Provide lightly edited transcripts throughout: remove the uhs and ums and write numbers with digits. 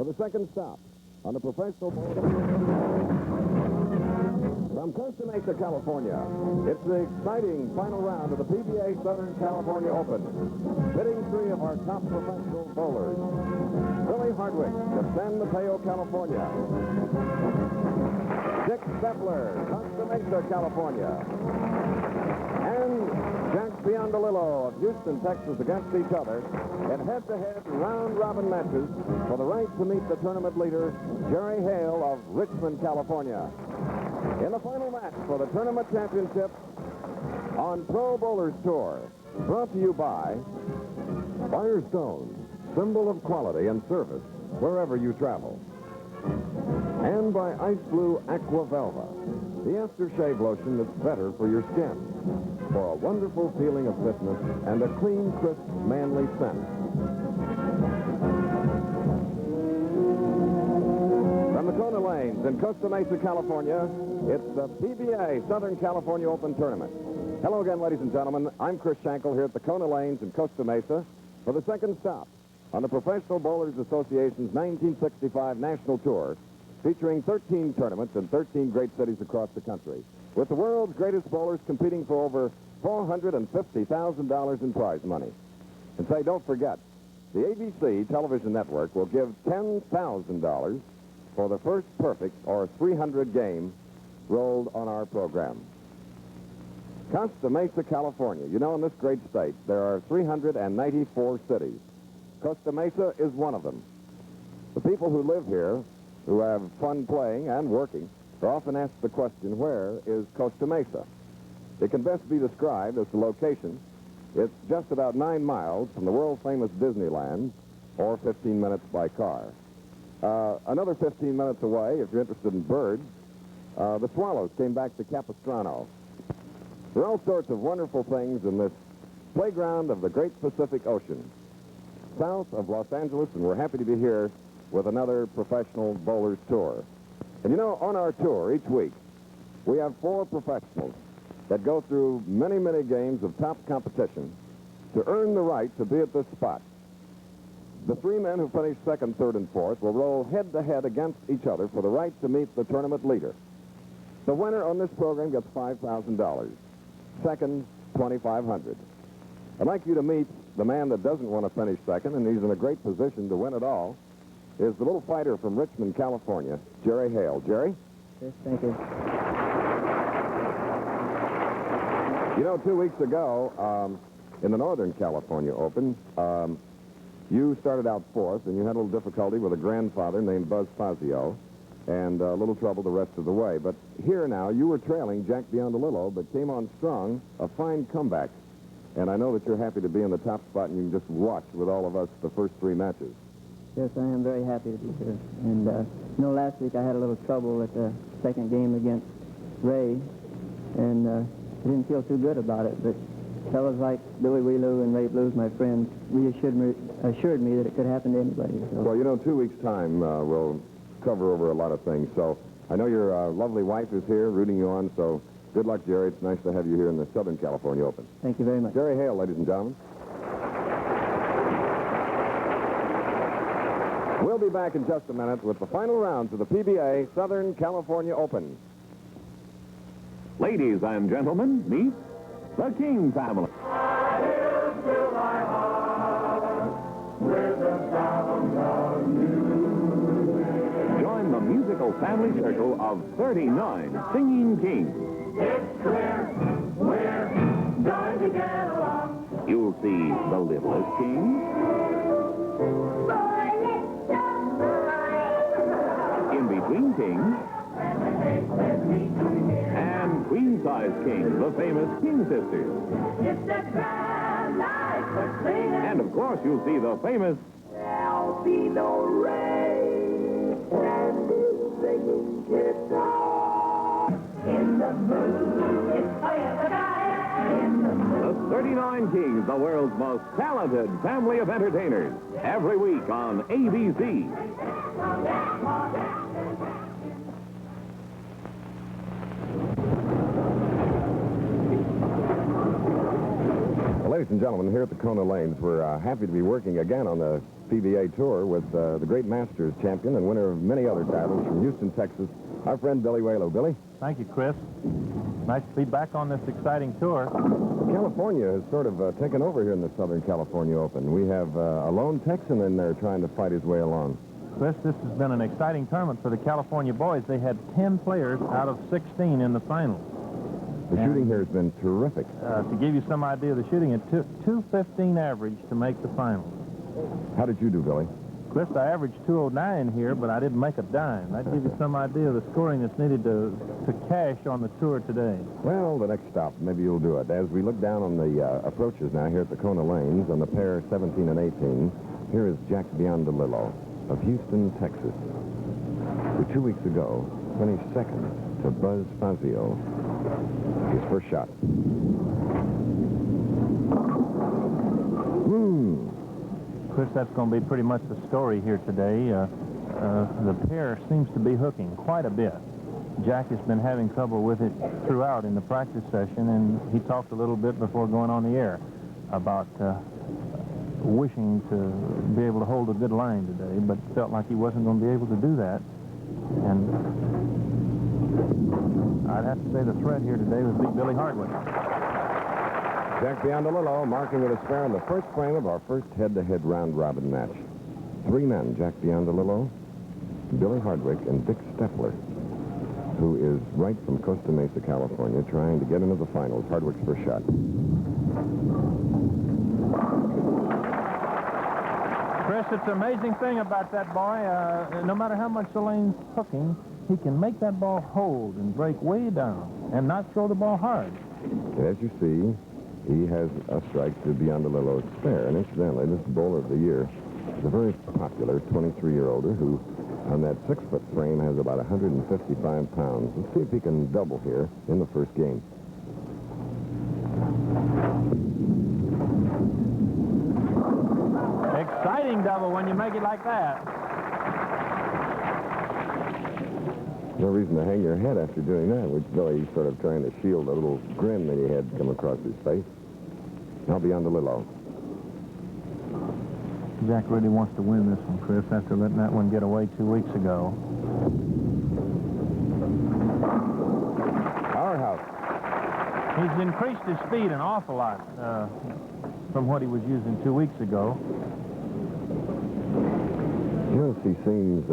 for the second stop on the professional bowling. From Costa Mesa, California, it's the exciting final round of the PBA Southern California Open. Pitting three of our top professional bowlers. Billy Hardwick of San Mateo, California. Stettler, Costa Mesa, California. And Jack Biondolillo of Houston, Texas against each other in head-to-head round-robin matches for the right to meet the tournament leader, Jerry Hale of Richmond, California. In the final match for the tournament championship on Pro Bowlers Tour, brought to you by Firestone, symbol of quality and service wherever you travel. And by Ice Blue Aqua Velva, the aftershave lotion that's better for your skin, for a wonderful feeling of fitness and a clean, crisp, manly scent. From the Kona Lanes in Costa Mesa, California, it's the PBA Southern California Open Tournament. Hello again, ladies and gentlemen. I'm Chris Schenkel here at the Kona Lanes in Costa Mesa for the second stop on the Professional Bowlers Association's 1965 National Tour, featuring 13 tournaments in 13 great cities across the country, with the world's greatest bowlers competing for over $450,000 in prize money. And say, don't forget, the ABC television network will give $10,000 for the first perfect or 300 game rolled on our program. Costa Mesa, California. You know, in this great state, there are 394 cities. Costa Mesa is one of them. The people who live here, who have fun playing and working, are often asked the question, where is Costa Mesa? It can best be described as the location. It's just about 9 miles from the world-famous Disneyland, or 15 minutes by car. Another 15 minutes away, if you're interested in birds, the swallows came back to Capistrano. There are all sorts of wonderful things in this playground of the great Pacific Ocean, south of Los Angeles, and we're happy to be here with another Professional Bowlers Tour. And you know, on our tour each week, we have 4 professionals that go through many, many games of top competition to earn the right to be at this spot. The 3 men who finish second, third, and fourth will roll head-to-head against each other for the right to meet the tournament leader. The winner on this program gets $5,000. Second, $2,500. I'd like you to meet the man that doesn't want to finish second, and he's in a great position to win it all, is the little fighter from Richmond, California, Jerry Hale. Jerry? Yes, thank you. You know, 2 weeks ago, in the Northern California Open, you started out fourth, and you had a little difficulty with a grandfather named Buzz Fazio, and a little trouble the rest of the way. But here now, you were trailing Jack Biondolillo, but came on strong, a fine comeback. And I know that you're happy to be in the top spot, and you can just watch with all of us the first 3 matches. Yes, I am very happy to be here. And, you know, last week I had a little trouble at the second game against Ray, and I didn't feel too good about it. But fellows like Billy Welu and Ray Blues, my friends, assured me that it could happen to anybody. So. Well, you know, 2 weeks' time we'll cover over a lot of things. So I know your lovely wife is here rooting you on, so good luck, Jerry. It's nice to have you here in the Southern California Open. Thank you very much. Jerry Hale, ladies and gentlemen. We'll be back in just a minute with the final rounds of the PBA Southern California Open. Ladies and gentlemen, meet the King family. Join the musical family circle of 39 singing kings. It's clear we're going to get along. You'll see the littlest king, in between kings, and queen-size king, the famous King Sisters. It's a grand night for singing. And of course, you'll see the famous There'll be no rain and the singing guitar. In the mood, it's the guy in the mood. the 39 Kings, the world's most talented family of entertainers, every week on ABC. Well, ladies and gentlemen, here at the Kona Lanes, we're happy to be working again on the PBA Tour with the great Masters champion and winner of many other titles from Houston, Texas, our friend Billy Welu. Billy? Thank you, Chris. Nice to be back on this exciting tour. California has sort of taken over here in the Southern California Open. We have a lone Texan in there trying to fight his way along. Chris, this has been an exciting tournament for the California boys. They had 10 players out of 16 in the finals. The shooting here has been terrific. To give you some idea of the shooting, it took 215 average to make the finals. How did you do, Billy? Chris, I averaged 209 here, but I didn't make a dime. That gives you some idea of the scoring that's needed to cash on the tour today. Well, the next stop, maybe you'll do it. As we look down on the approaches now here at the Kona Lanes on the pair 17 and 18, here is Jack Biondolillo of Houston, Texas, who 2 weeks ago finished second to Buzz Fazio. His first shot. Chris, that's going to be pretty much the story here today. The pair seems to be hooking quite a bit. Jack has been having trouble with it throughout in the practice session, and he talked a little bit before going on the air about wishing to be able to hold a good line today, but felt like he wasn't going to be able to do that. And I'd have to say the threat here today would be Billy Hardwick. Jack Biondolillo marking with a spare in the first frame of our first head-to-head round-robin match. Three men, Jack Biondolillo, Billy Hardwick, and Dick Stettler, who is right from Costa Mesa, California, trying to get into the finals. Hardwick's first shot. Chris, it's an amazing thing about that boy. No matter how much the lane's hooking, he can make that ball hold and break way down and not throw the ball hard. As you see, he has a strike to Biondolillo's spare. And incidentally, this bowler of the year is a very popular 23-year-older who, on that 6-foot frame, has about 155 pounds. Let's see if he can double here in the first game. Exciting double when you make it like that. No reason to hang your head after doing that, which Billy sort of trying to shield a little grin that he had come across his face. Now Biondolillo. Jack really wants to win this one, Chris, after letting that one get away 2 weeks ago. Powerhouse. He's increased his speed an awful lot from what he was using 2 weeks ago. Yes, he seems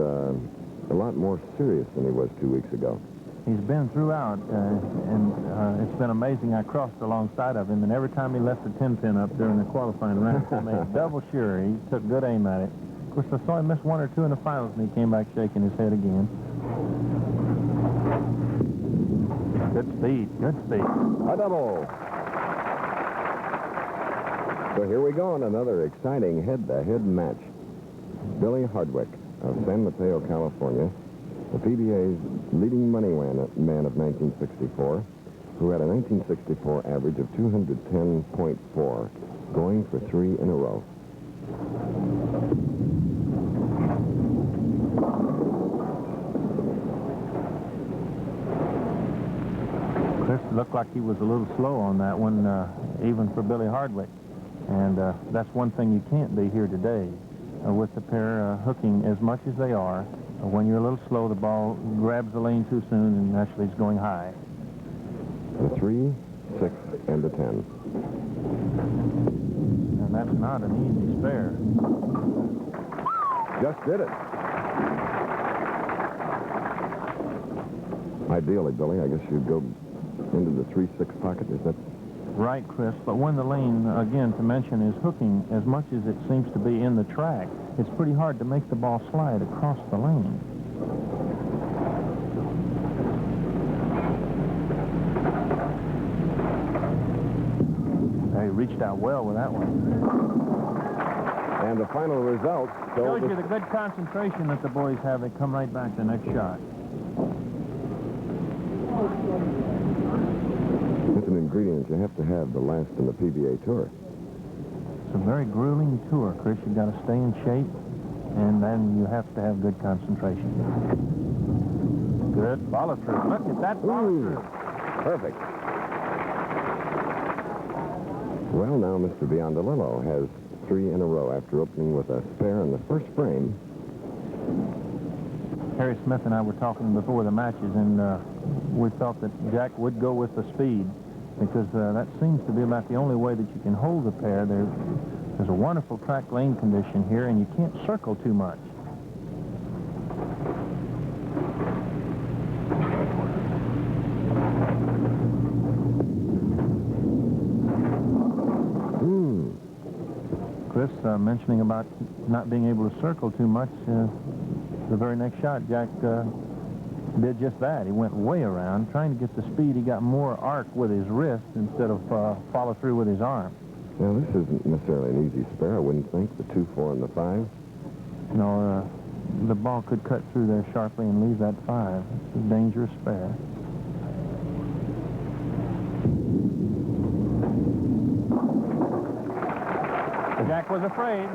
a lot more serious than he was 2 weeks ago. He's been throughout, and it's been amazing. I crossed alongside of him, and every time he left the 10-pin up during the qualifying round, he made double sure. He took good aim at it. Of course, I saw him miss one or two in the finals, and he came back shaking his head again. Good speed, good speed. A double. So here we go on another exciting head-to-head match. Billy Hardwick of San Mateo, California, the PBA's leading money man of 1964, who had a 1964 average of 210.4, going for 3 in a row. Chris looked like he was a little slow on that one, even for Billy Hardwick. And that's one thing you can't be here today. With the pair hooking as much as they are, when you're a little slow, the ball grabs the lane too soon and actually is going high. A 3, 6, and a 10. And that's not an easy spare. Just did it. Ideally, Billy, I guess you'd go into the 3-6 pocket. Is that right, Chris? But when the lane, again, to mention, is hooking as much as it seems to be in the track, it's pretty hard to make the ball slide across the lane. He reached out well with that one. And the final result shows you the good concentration that the boys have. They come right back to the next shot. It's an ingredient you have to have the last in the PBA Tour. It's a very grueling tour, Chris. You've got to stay in shape, and then you have to have good concentration. Good follow-through. Look at that follow-through. Perfect. Well, now Mr. Biondolillo has 3 in a row after opening with a spare in the first frame. Harry Smith and I were talking before the matches, and we felt that Jack would go with the speed because that seems to be about the only way that you can hold the pair. There's a wonderful track lane condition here, and you can't circle too much. Chris mentioning about not being able to circle too much. The very next shot, Jack did just that. He went way around. Trying to get the speed, he got more arc with his wrist instead of follow through with his arm. Now, this isn't necessarily an easy spare, I wouldn't think, the 2, 4, and the 5. No, the ball could cut through there sharply and leave that 5. It's a dangerous spare. Jack was afraid.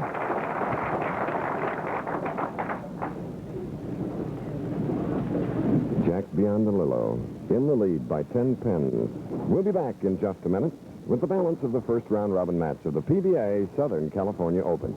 Jack Biondolillo in the lead by 10 pins. We'll be back in just a minute with the balance of the first round robin match of the PBA Southern California Open.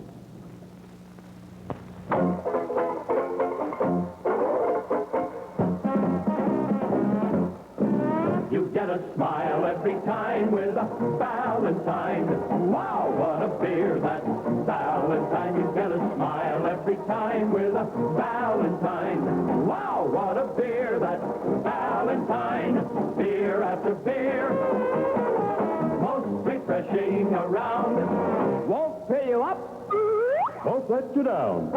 You get a smile every time with a Valentine. Wow, what a beer, that's Valentine. You get a smile every time with a Valentine. Wow, what a beer, that's Valentine. Beer after beer, most refreshing around. Won't fill you up, won't let you down.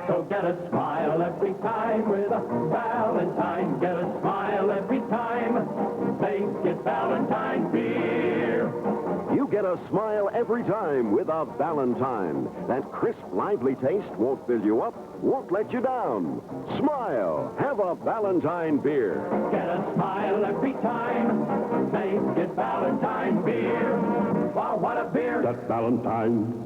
So get a smile every time with a Valentine. Get a smile every time. Make it Valentine beer. You get a smile every time with a Valentine. That crisp, lively taste won't fill you up, won't let you down. Smile. Have a Valentine beer. Get a smile every time. Make it Valentine beer. Wow, what a beer. That's Valentine.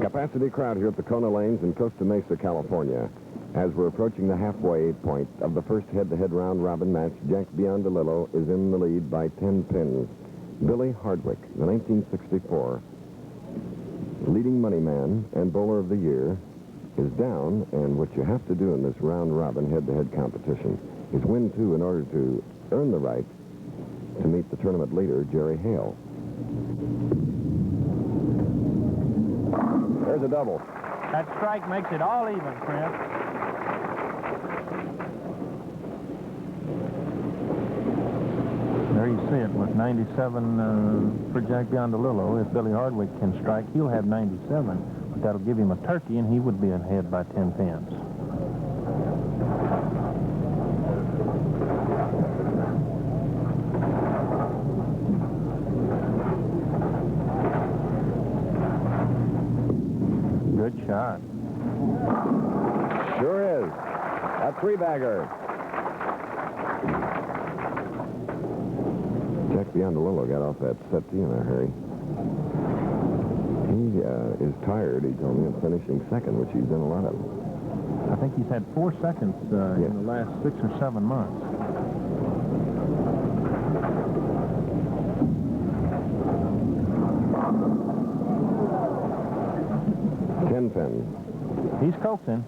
Capacity crowd here at the Kona Lanes in Costa Mesa, California. As we're approaching the halfway point of the first head-to-head round-robin match, Jack Biondolillo is in the lead by 10 pins. Billy Hardwick, the 1964 leading money man and bowler of the year, is down, and what you have to do in this round-robin head-to-head competition is win 2 in order to earn the right to meet the tournament leader, Jerry Hale. There's a double. That strike makes it all even, Chris. There you see it with 97 for Jack Biondolillo. If Billy Hardwick can strike, he'll have 97. But that'll give him a turkey, and he would be ahead by 10 pins. Good shot. Sure is. A 3-bagger. Jack Biondolillo got off that settee in a hurry. He is tired, he told me, of finishing second, which he's done a lot of. I think he's had 4 seconds in the last 6 or 7 months. Pins. He's coaxing.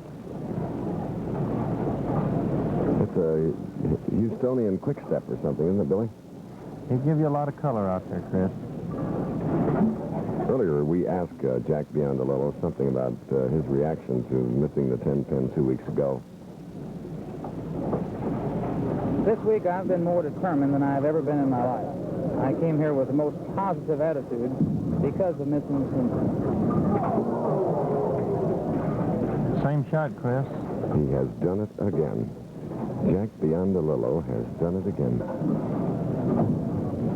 It's a Houstonian quick step or something, isn't it, Billy? He'll give you a lot of color out there, Chris. Earlier, we asked Jack Biondolillo something about his reaction to missing the 10 pin 2 weeks ago. This week, I've been more determined than I've ever been in my life. I came here with the most positive attitude because of missing the 10 pin. Same shot, Chris. He has done it again. Jack Biondolillo has done it again.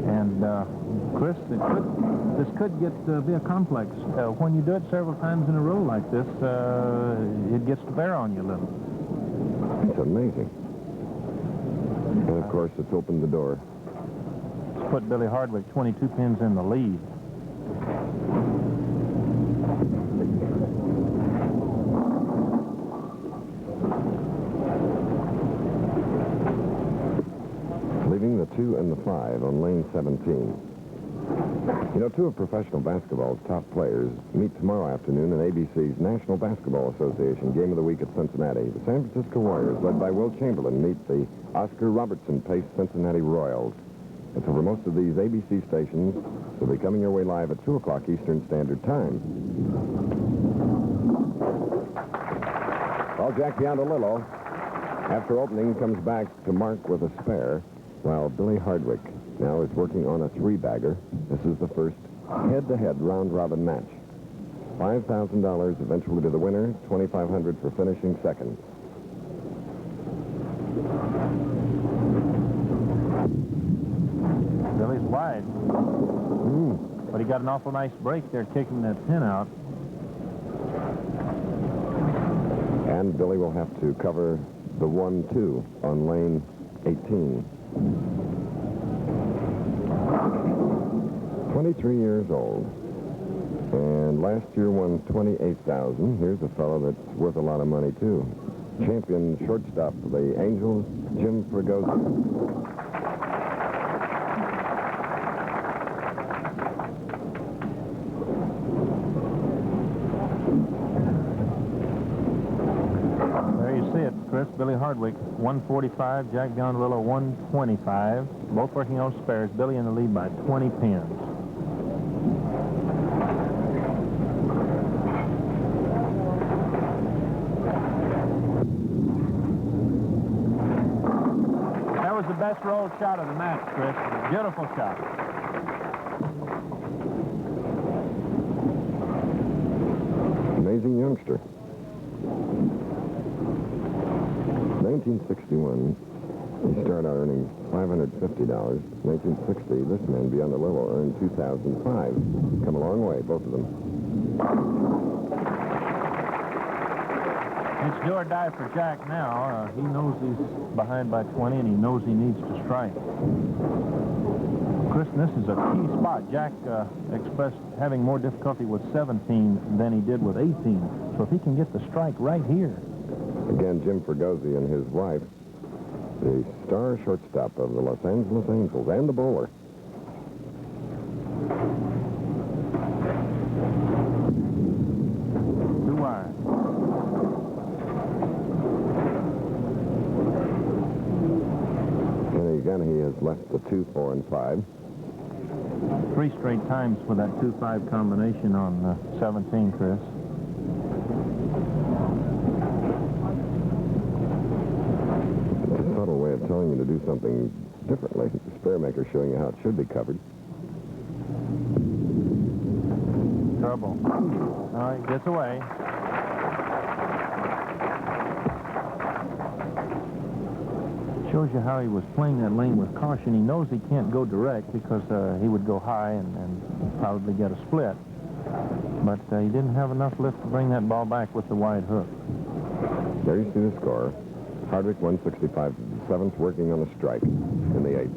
And, Chris, this could be a complex. When you do it several times in a row like this, it gets to bear on you a little. It's amazing. And, of course, it's opened the door. It's put Billy Hardwick 22 pins in the lead. 5 on lane 17. You know, two of professional basketball's top players meet tomorrow afternoon in ABC's National Basketball Association Game of the Week at Cincinnati. The San Francisco Warriors, led by Will Chamberlain, meet the Oscar Robertson-paced Cincinnati Royals. And so for most of these ABC stations, they'll be coming your way live at 2 o'clock Eastern Standard Time. Well, Jack Biondolillo, after opening, comes back to mark with a spare, while Billy Hardwick now is working on a 3-bagger. This is the first head-to-head round-robin match. $5,000 eventually to the winner, $2,500 for finishing second. Billy's wide. But he got an awful nice break there, kicking that pin out. And Billy will have to cover the 1-2 on lane 18. 23 years old. And last year won $28,000. Here's a fellow that's worth a lot of money, too. Champion shortstop for the Angels, Jim Fregosi. Chris, Billy Hardwick, 145, Jack Biondolillo, 125. Both working on spares. Billy in the lead by 20 pins. That was the best rolled shot of the match, Chris. Beautiful shot. Amazing youngster. 1961, he started out earning $550. 1960, this man, Biondolillo, earned $2,005. Come a long way, both of them. It's do or die for Jack now. He knows he's behind by 20, and he knows he needs to strike. Chris, this is a key spot. Jack expressed having more difficulty with 17 than he did with 18. So if he can get the strike right here. Again, Jim Fregosi and his wife, the star shortstop of the Los Angeles Angels, and the bowler. Too wide. And again, he has left the 2, 4, and 5. 3 straight times with that 2-5 combination on 17, Chris. Way of telling you to do something differently. The spare maker showing you how it should be covered. Trouble. All right, gets away. Shows you how he was playing that lane with caution. He knows he can't go direct because he would go high and probably get a split. But he didn't have enough lift to bring that ball back with the wide hook. There you see the score. Hardwick 165 to the 7th, working on a strike in the 8th.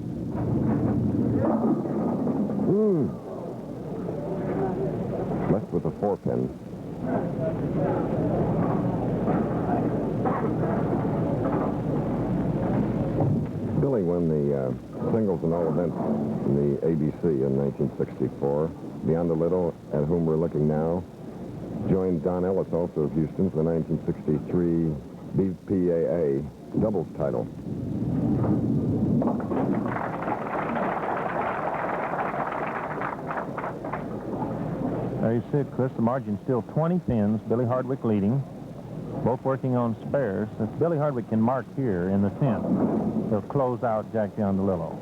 Left with a 4-pin. Billy won the singles and all events in the ABC in 1964. Biondolillo, at whom we're looking now, joined Don Ellis, also of Houston, for the 1963 PBA doubles title. There you see it, Chris. The margin's still 20 pins. Billy Hardwick leading. Both working on spares. If Billy Hardwick can mark here in the 10th, he'll close out Jack Biondolillo.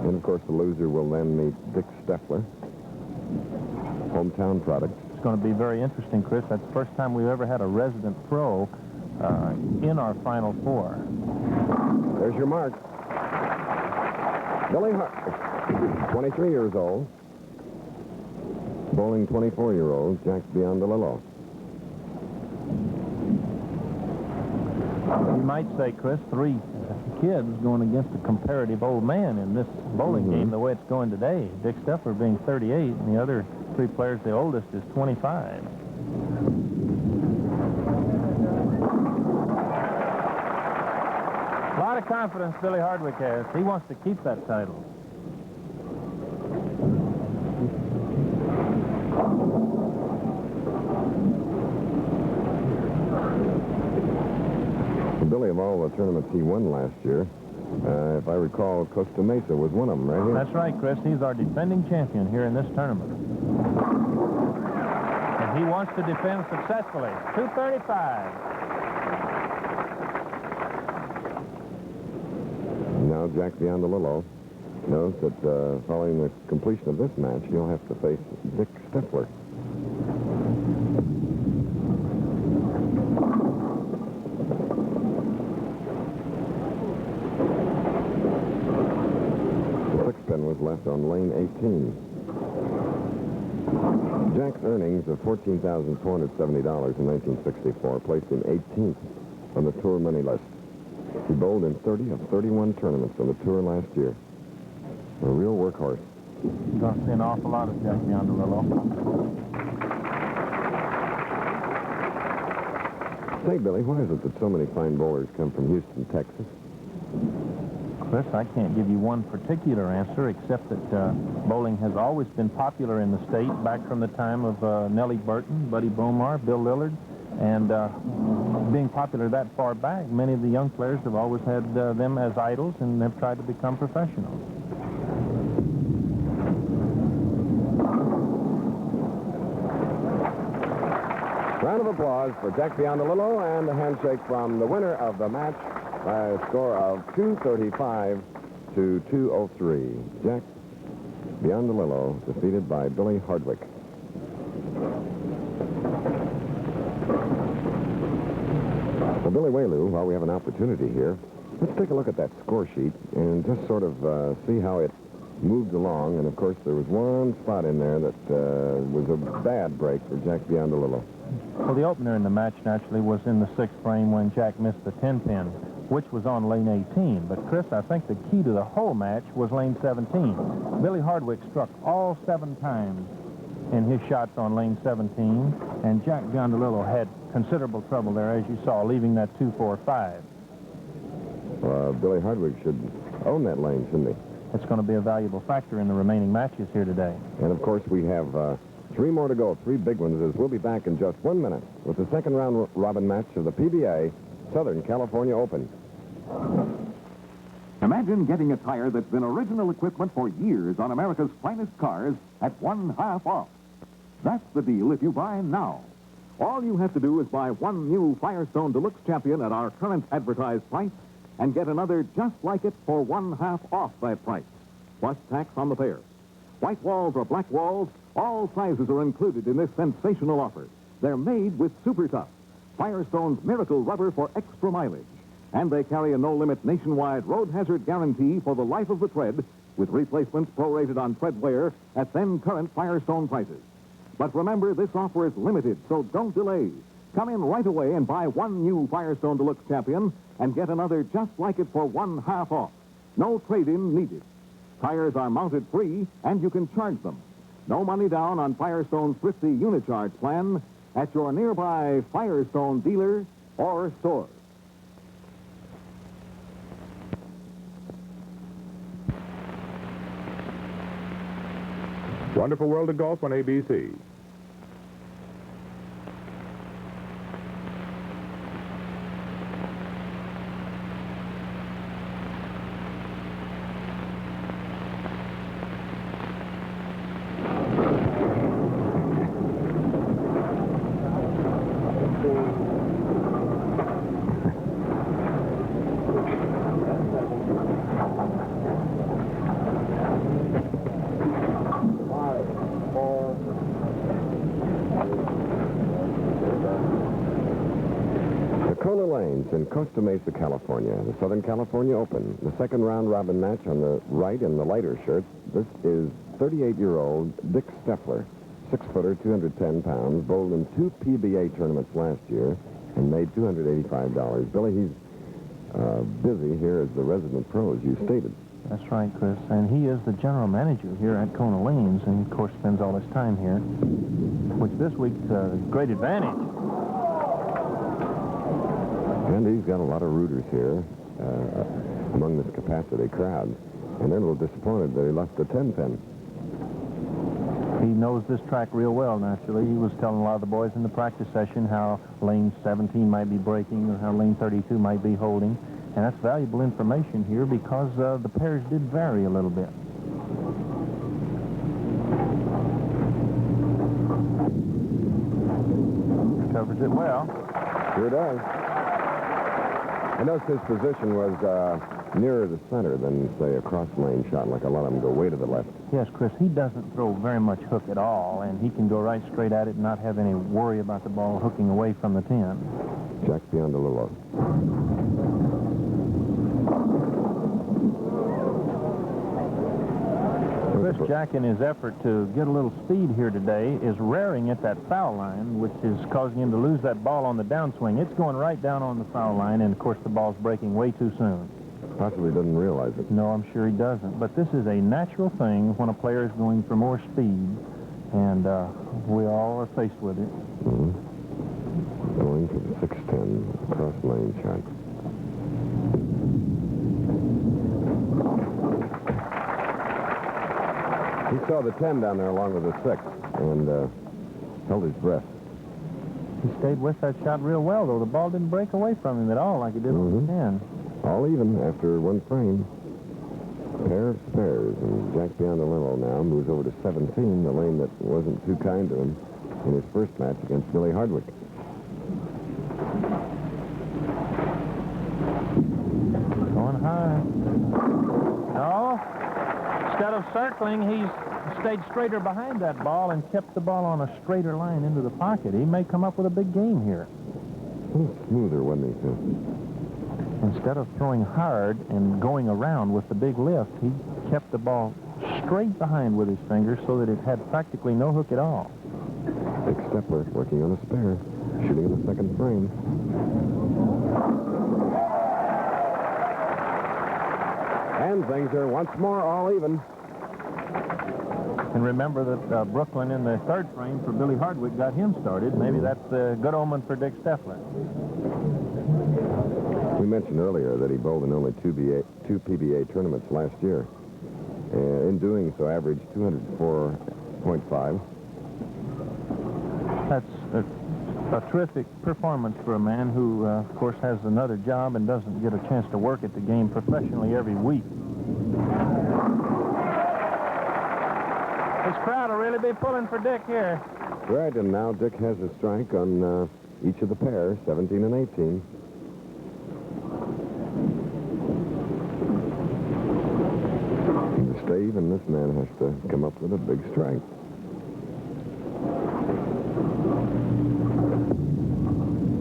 And, of course, the loser will then meet Dick Stettler, hometown product. It's going to be very interesting, Chris. That's the first time we've ever had a resident pro in our Final Four. There's your mark. Billy Hardwick, 23 years old. Bowling 24-year-old Jack Biondolillo. You might say, Chris, 3 kids going against a comparative old man in this bowling game the way it's going today. Dick Stettler being 38, and the other 3 players, the oldest is 25. A lot of confidence Billy Hardwick has. He wants to keep that title. Billy, of all the tournaments he won last year, if I recall, Costa Mesa was one of them, right here? That's right, Chris. He's our defending champion here in this tournament. And he wants to defend successfully. 235. Now Jack Biondolillo knows that following the completion of this match, he'll have to face Dick Stettler. Was left on lane 18. Jack's earnings of $14,470 in 1964 placed him 18th on the tour money list. He bowled in 30 of 31 tournaments on the tour last year. A real workhorse. You're going to see an awful lot of Jack Biondolillo. Say, Billy, why is it that so many fine bowlers come from Houston, Texas? Chris, I can't give you one particular answer, except that bowling has always been popular in the state, back from the time of Nellie Burton, Buddy Bomar, Bill Lillard, and being popular that far back, many of the young players have always had them as idols and have tried to become professionals. Round of applause for Jack Biondolillo and a handshake from the winner of the match by a score of 235 to 203. Jack Biondolillo defeated by Billy Hardwick. Well, Billy Welu, while we have an opportunity here, let's take a look at that score sheet and just sort of see how it moved along. And, of course, there was one spot in there that was a bad break for Jack Biondolillo. Well, the opener in the match, naturally, was in the 6th frame when Jack missed the 10-pin, which was on lane 18. But, Chris, I think the key to the whole match was lane 17. Billy Hardwick struck all 7 times in his shots on lane 17, and Jack Biondolillo had considerable trouble there, as you saw, leaving that 2-4-5. Billy Hardwick should own that lane, shouldn't he? It's going to be a valuable factor in the remaining matches here today. And, of course, we have 3 more to go, 3 big ones, as we'll be back in just 1 minute with the second round robin match of the PBA Southern California Open. Imagine getting a tire that's been original equipment for years on America's finest cars at 1/2 off. That's the deal if you buy now. All you have to do is buy one new Firestone Deluxe Champion at our current advertised price and get another just like it for 1/2 off that price, plus tax on the pair. White walls or black walls, all sizes are included in this sensational offer. They're made with Super Tough, Firestone's miracle rubber for extra mileage. And they carry a no-limit nationwide road hazard guarantee for the life of the tread, with replacements prorated on tread wear at then current Firestone prices. But remember, this offer is limited, so don't delay. Come in right away and buy one new Firestone Deluxe Champion and get another just like it for 1/2 off. No trade-in needed. Tires are mounted free, and you can charge them. No money down on Firestone's thrifty Unicharge plan at your nearby Firestone dealer or store. Wonderful World of Golf on ABC. Kona Lanes in Costa Mesa, California, the Southern California Open. The second round robin match on the right in the lighter shirt. This is 38-year-old Dick Stettler, 6-footer, 210 pounds, bowled in 2 PBA tournaments last year and made $285. Billy, he's busy here as the resident pro, as you stated. That's right, Chris. And he is the general manager here at Kona Lanes, and, of course, spends all his time here, which this week's a great advantage. And he's got a lot of rooters here. among this capacity crowd. And they're a little disappointed that he left the 10-pin. He knows this track real well, naturally. He was telling a lot of the boys in the practice session how lane 17 might be braking or how lane 32 might be holding. And that's valuable information here because the pairs did vary a little bit. Covers it well. Sure does. I noticed his position was nearer the center than, say, a cross-lane shot, like a lot of them go way to the left. Yes, Chris, he doesn't throw very much hook at all, and he can go right straight at it and not have any worry about the ball hooking away from the 10. Jack Biondolillo. Chris, Jack, in his effort to get a little speed here today, is raring at that foul line, which is causing him to lose that ball on the downswing. It's going right down on the foul line, and, of course, the ball's breaking way too soon. Possibly doesn't realize it. No, I'm sure he doesn't. But this is a natural thing when a player is going for more speed, and we all are faced with it. Mm-hmm. Going for the 6-10 cross-lane shot. He saw the 10 down there along with the 6 and held his breath. He stayed with that shot real well, though. The ball didn't break away from him at all like it did on the 10. All even after one frame. Pair of spares, and Jack Biondolillo now moves over to 17, the lane that wasn't too kind to him in his first match against Billy Hardwick. Going high. No. Instead of circling, he's stayed straighter behind that ball and kept the ball on a straighter line into the pocket. He may come up with a big game here. A little smoother, wasn't he, too? Instead of throwing hard and going around with the big lift, he kept the ball straight behind with his fingers so that it had practically no hook at all. Big Stettler working on a spare, shooting in the second frame. And things are once more all even. And remember that Brooklyn in the third frame for Billy Hardwick got him started. Maybe that's a good omen for Dick Stettler. We mentioned earlier that he bowled in only two PBA tournaments last year. In doing so, averaged 204.5. That's a terrific performance for a man who, of course, has another job and doesn't get a chance to work at the game professionally every week. This crowd will really be pulling for Dick here. Right, and now Dick has a strike on each of the pairs, 17 and 18. And to stay even, this man has to come up with a big strike.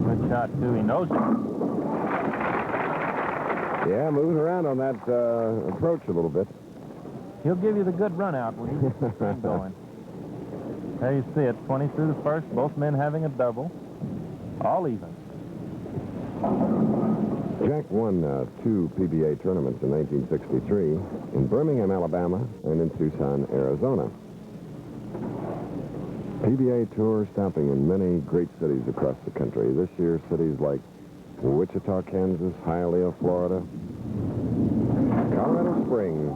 Good shot, too. He knows it. Yeah, moving around on that approach a little bit. He'll give you the good run out when he gets the string going. There you see it, 20 through the first, both men having a double. All even. Jack won 2 PBA tournaments in 1963 in Birmingham, Alabama, and in Tucson, Arizona. PBA tour stopping in many great cities across the country. This year, cities like Wichita, Kansas, Hialeah, Florida, Colorado Springs.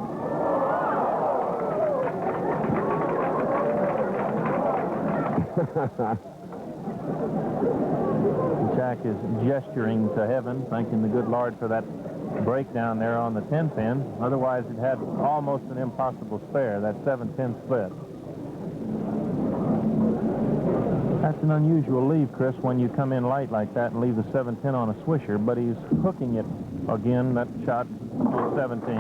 Jack is gesturing to heaven, thanking the good Lord for that breakdown there on the 10-pin. Otherwise, it had almost an impossible spare, that 7-10 split. That's an unusual leave, Chris, when you come in light like that and leave the 7-10 on a swisher, but he's hooking it again, that shot on 17.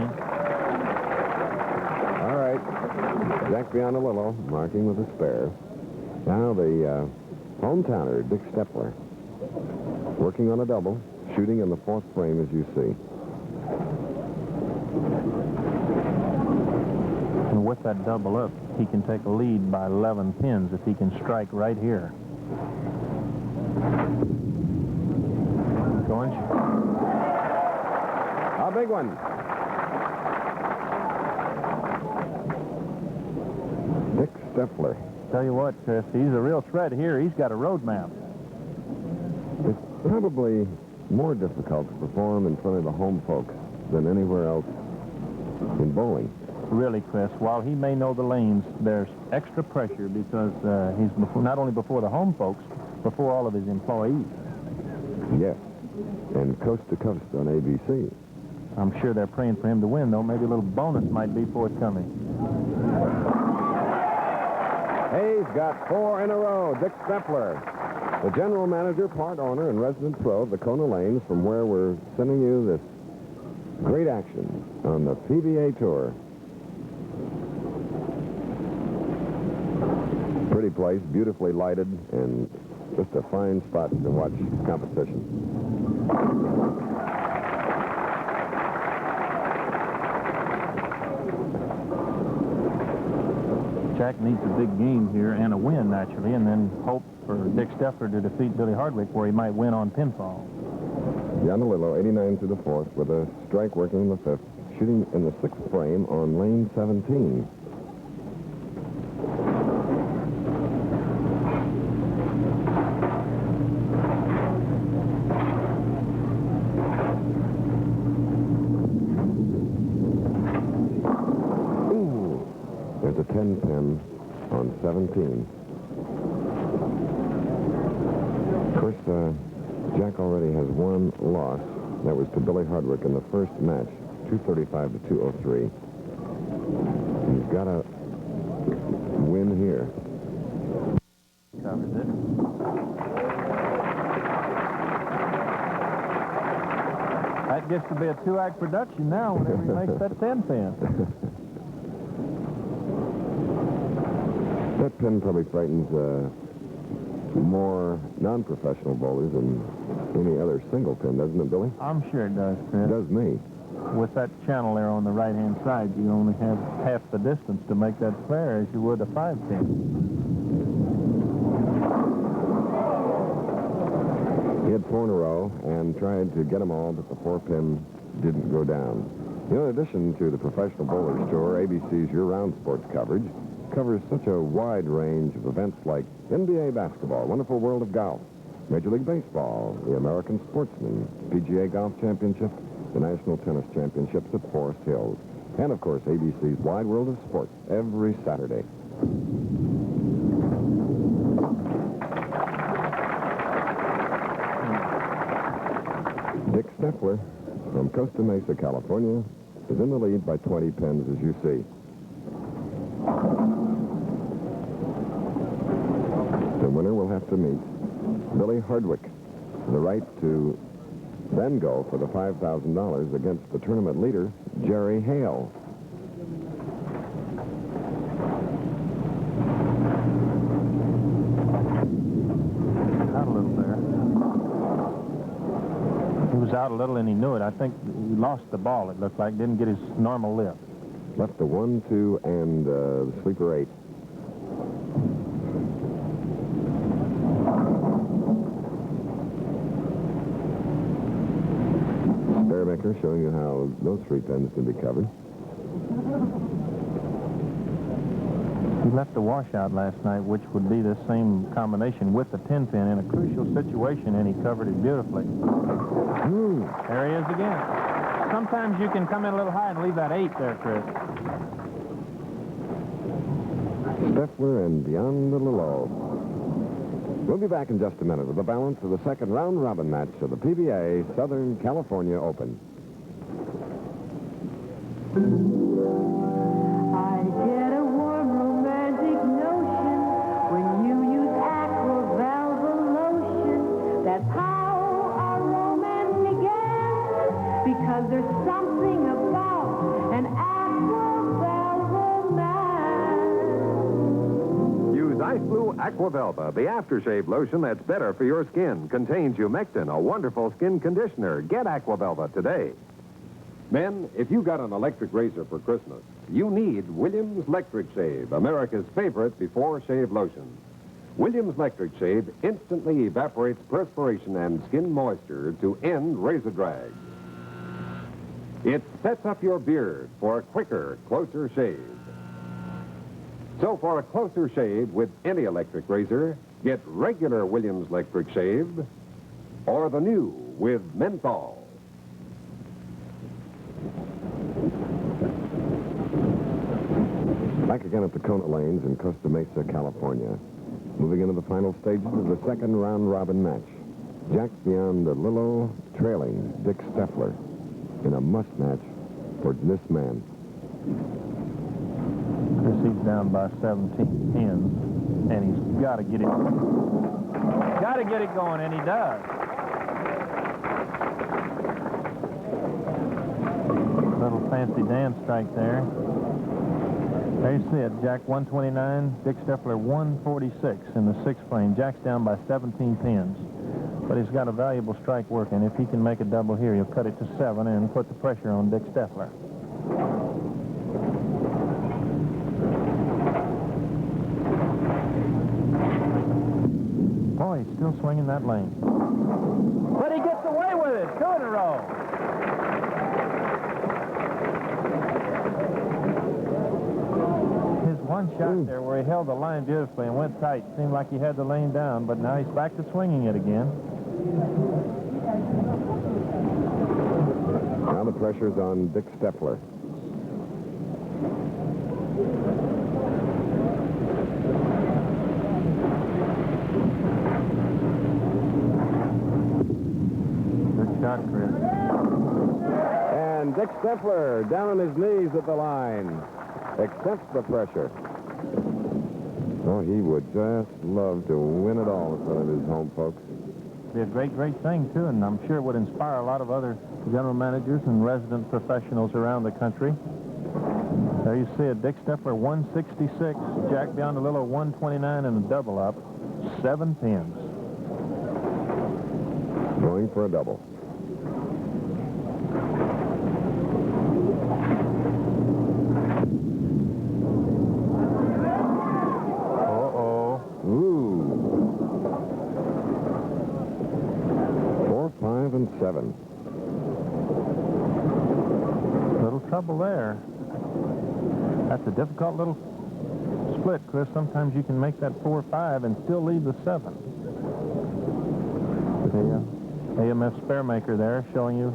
All right. Jack Biondolillo marking with a spare. Now the hometowner, Dick Stettler, working on a double, shooting in the fourth frame, as you see. And with that double up, he can take a lead by 11 pins if he can strike right here. Going. A big one. Dick Stettler. Tell you what, Chris, he's a real threat here. He's got a road map. It's probably more difficult to perform in front of the home folks than anywhere else in bowling. Really, Chris, while he may know the lanes, there's extra pressure because he's not only before the home folks, before all of his employees. Yes, and coast to coast on ABC. I'm sure they're praying for him to win, though. Maybe a little bonus might be forthcoming. Hayes got 4 in a row. Dick Stettler, the general manager, part owner, and resident pro of the Kona Lanes, from where we're sending you this great action on the PBA Tour. Pretty place, beautifully lighted, and just a fine spot to watch competition. Jack needs a big game here and a win, naturally, and then hope for Dick Stettler to defeat Billy Hardwick, where he might win on pinfall. Biondolillo, 89 to the 4th, with a strike working in the 5th, shooting in the 6th frame on lane 17. There's a 10-pin on 17. Of course, Jack already has one loss. That was to Billy Hardwick in the first match, 235 to 203. He's got to win here. Covers it. That gets to be a 2-act production now whenever he makes that 10-pin. That pin probably frightens more non-professional bowlers than any other single pin, doesn't it, Billy? I'm sure it does, Chris. It does me. With that channel there on the right-hand side, you only have half the distance to make that flare as you would a 5-pin. He had 4 in a row and tried to get them all, but the 4-pin didn't go down. In addition to the Professional Bowlers Tour, ABC's year-round sports coverage covers such a wide range of events like NBA basketball, Wonderful World of Golf, Major League Baseball, the American Sportsman, PGA Golf Championship, the National Tennis Championships at Forest Hills, and, of course, ABC's Wide World of Sports every Saturday. Dick Stettler from Costa Mesa, California, is in the lead by 20 pins, as you see. The winner will have to meet Billy Hardwick, the right to then go for the $5,000 against the tournament leader, Jerry Hale. Out a little there. He was out a little and he knew it. I think he lost the ball, it looked like. Didn't get his normal lift. Left the 1, 2, and the sleeper 8. Maker showing you how those 3 pins can be covered. He left the washout last night, which would be the same combination with the 10-pin in a crucial situation, and he covered it beautifully. There he is again. Sometimes you can come in a little high and leave that 8 there, Chris. Stettler and Biondolillo. We'll be back in just a minute with the balance of the second round-robin match of the PBA Southern California Open. I get a warm romantic notion when you use Aqua Velva lotion. That's how our romance began, because there's something about an Aqua Velva man. Use Ice Blue Aqua Velva, the aftershave lotion that's better for your skin. Contains humectant, a wonderful skin conditioner. Get Aqua Velva today. Men, if you got an electric razor for Christmas, you need Williams Electric Shave, America's favorite before-shave lotion. Williams Electric Shave instantly evaporates perspiration and skin moisture to end razor drag. It sets up your beard for a quicker, closer shave. So for a closer shave with any electric razor, get regular Williams Electric Shave or the new with menthol. Back again at the Kona Lanes in Costa Mesa, California. Moving into the final stages of the second round-robin match. Jack Biondolillo trailing Dick Stettler in a must-match for this man. He's down by 17 pins, and he's got to get it. Got to get it going, and he does. Little fancy dance strike there. There you see it. Jack 129, Dick Stettler 146 in the sixth frame. Jack's down by 17 pins, but he's got a valuable strike working. If he can make a double here, he'll cut it to 7 and put the pressure on Dick Stettler. Boy, he's still swinging that lane. But he gets away with it. 2 in a row. His one shot there where he held the line beautifully and went tight. Seemed like he had the lane down, but now he's back to swinging it again. Now the pressure's on Dick Stettler. Chris. And Dick Stettler down on his knees at the line. Accepts the pressure. Oh, he would just love to win it all in front of his home folks. Be a great, great thing, too, and I'm sure it would inspire a lot of other general managers and resident professionals around the country. There you see it. Dick Stettler, 166. Jack Biondolillo, 129 and a double up. 7 pins. Going for a double. And 7. Little trouble there. That's a difficult little split, Chris. Sometimes you can make that 4-5 and still leave the 7. The AMF spare maker there showing you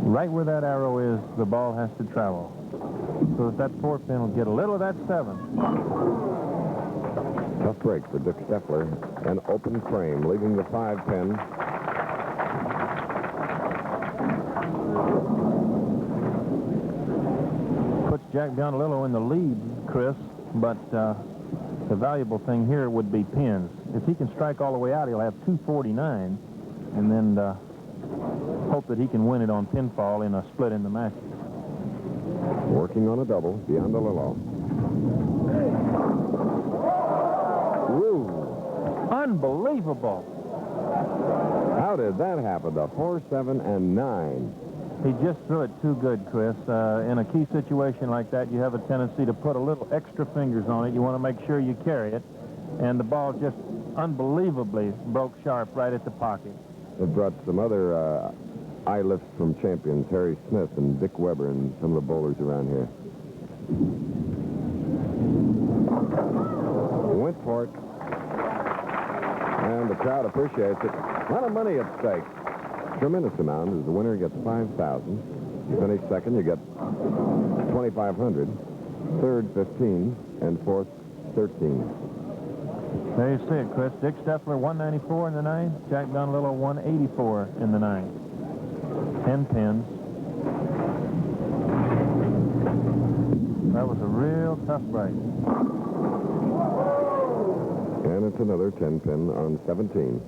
right where that arrow is, the ball has to travel. So that 4 pin will get a little of that 7. Tough break for Dick Stettler. An open frame, leaving the 5 pin. Puts Jack Biondolillo in the lead, Chris, but the valuable thing here would be pins. If he can strike all the way out, he'll have 249, and then hope that he can win it on pinfall in a split in the match. Working on a double, Biondolillo. Woo! Unbelievable! How did that happen? The 4, 7, and 9. He just threw it too good, Chris. In a key situation like that, you have a tendency to put a little extra fingers on it. You want to make sure you carry it. And the ball just unbelievably broke sharp right at the pocket. It brought some other eye lifts from champions, Harry Smith and Dick Weber and some of the bowlers around here. Went for it. And the crowd appreciates it. A lot of money at stake. Tremendous amount. As the winner gets $5,000. You finish second, you get $2,500. Third, $15,000, and fourth, $13,000. There you see it, Chris. Dick Stettler, 194 in the 9th. Jack Biondolillo, 184 in the 9th. 10 pins. That was a real tough break. And it's another 10 pin on 17.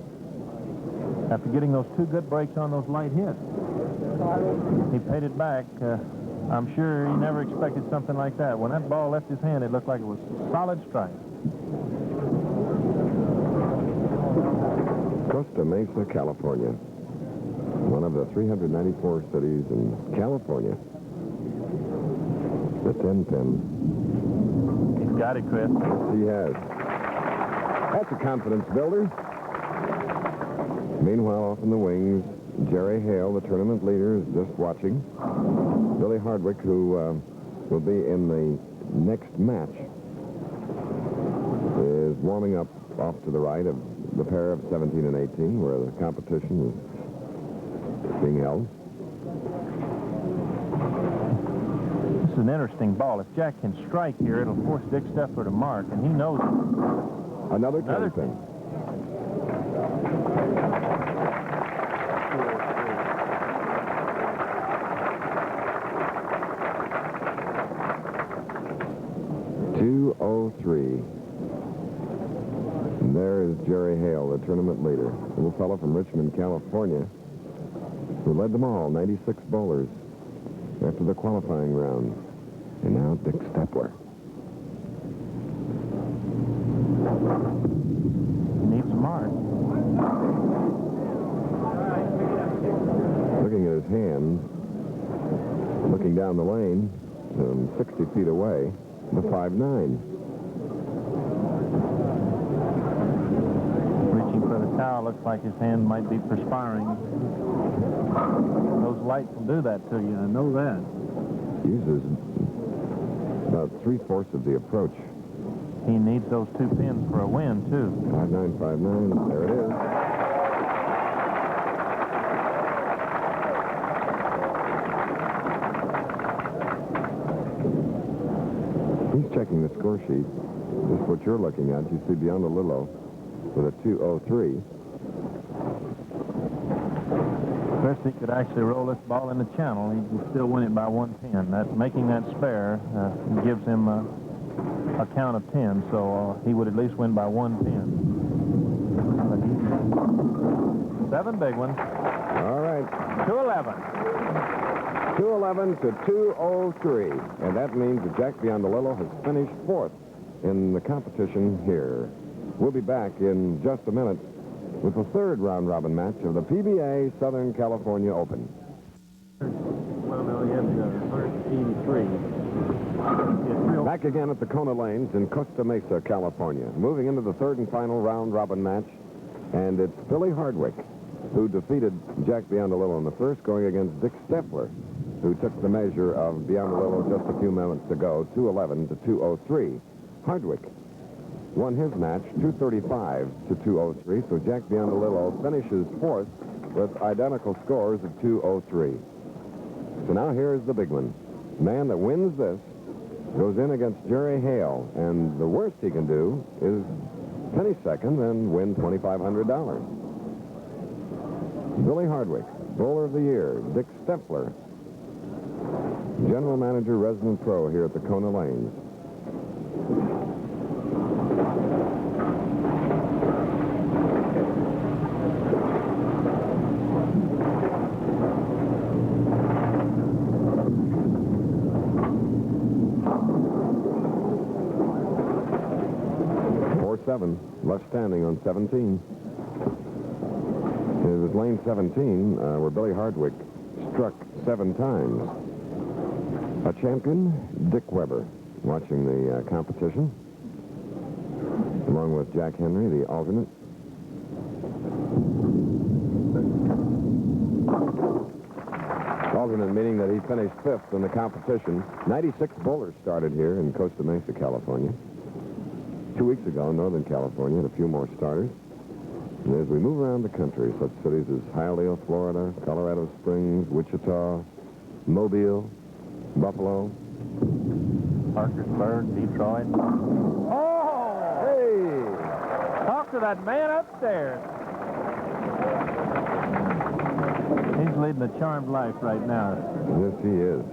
After getting those 2 good breaks on those light hits, he paid it back. I'm sure he never expected something like that. When that ball left his hand, it looked like it was a solid strike. Costa Mesa, California. One of the 394 cities in California. The 10 pin. He's got it, Chris. Yes, he has. That's a confidence builder. Meanwhile, off in the wings, Jerry Hale, the tournament leader, is just watching. Billy Hardwick, who will be in the next match, is warming up off to the right of the pair of 17 and 18, where the competition is being held. is an interesting ball. If Jack can strike here, it'll force Dick Stettler to mark, and he knows it. Another 10 pin. And there is Jerry Hale, the tournament leader. A little fellow from Richmond, California, who led them all, 96 bowlers, after the qualifying round. And now Dick Stettler. He needs a mark. Looking at his hand, looking down the lane, 60 feet away, the 5-9. Reaching for the towel, looks like his hand might be perspiring. Those lights will do that to you, I know that. Uses about 3/4 of the approach. He needs those 2 pins for a win, too. 5-9, 5-9. There it is. He's checking the score sheet. This is what you're looking at. You see Biondolillo with a 203. First, he could actually roll this ball in the channel. He can still win it by 1 pin. That making that spare gives him a count of 10, so he would at least win by 1 pin. But he's 7 big ones. All right. 211. 211 to 203. And that means that Jack Biondolillo has finished 4th in the competition here. We'll be back in just a minute with the 3rd round-robin match of the PBA Southern California Open. Well, no, he has 183. Back again at the Kona Lanes in Costa Mesa, California. Moving into the 3rd and final round-robin match. And it's Billy Hardwick who defeated Jack Biondolillo in the first, going against Dick Stettler, who took the measure of Biondolillo just a few minutes ago, 211 to 203. Hardwick won his match 235 to 203, so Jack Biondolillo finishes 4th with identical scores of 203. So now here's the big one. The man that wins this goes in against Jerry Hale, and the worst he can do is finish 2nd and win $2,500. Billy Hardwick, Bowler of the Year. Dick Stettler, General Manager, Resident Pro here at the Kona Lanes. Left standing on 17. It was lane 17 where Billy Hardwick struck 7 times. A champion, Dick Weber, watching the competition, along with Jack Henry, the alternate. Alternate meaning that he finished 5th in the competition. 96 bowlers started here in Costa Mesa, California. 2 weeks ago, Northern California had a few more starters. And as we move around the country, such cities as Hale, Florida, Colorado Springs, Wichita, Mobile, Buffalo, Parkersburg, Detroit. Oh! Hey! Talk to that man upstairs. He's leading a charmed life right now. Yes, he is.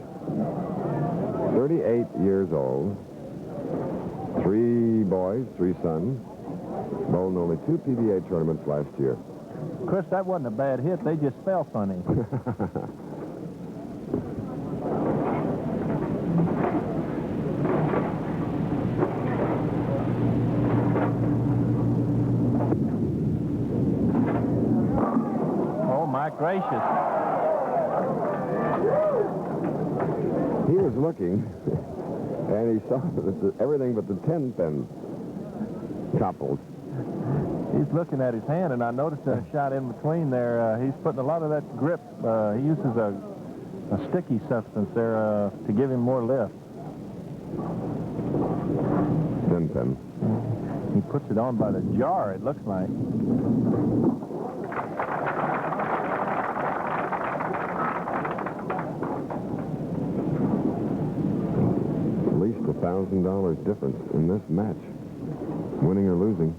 38 years old. 3 boys, 3 sons. Bowled in only 2 PBA tournaments last year. Chris, that wasn't a bad hit. They just fell funny. Oh, my gracious. He was looking, and he saw everything but the 10 pin toppled. He's looking at his hand, and I noticed a shot in between there. He's putting a lot of that grip. He uses a sticky substance there to give him more lift. 10 pin. He puts it on by the jar, it looks like. $10,000 difference in this match, winning or losing.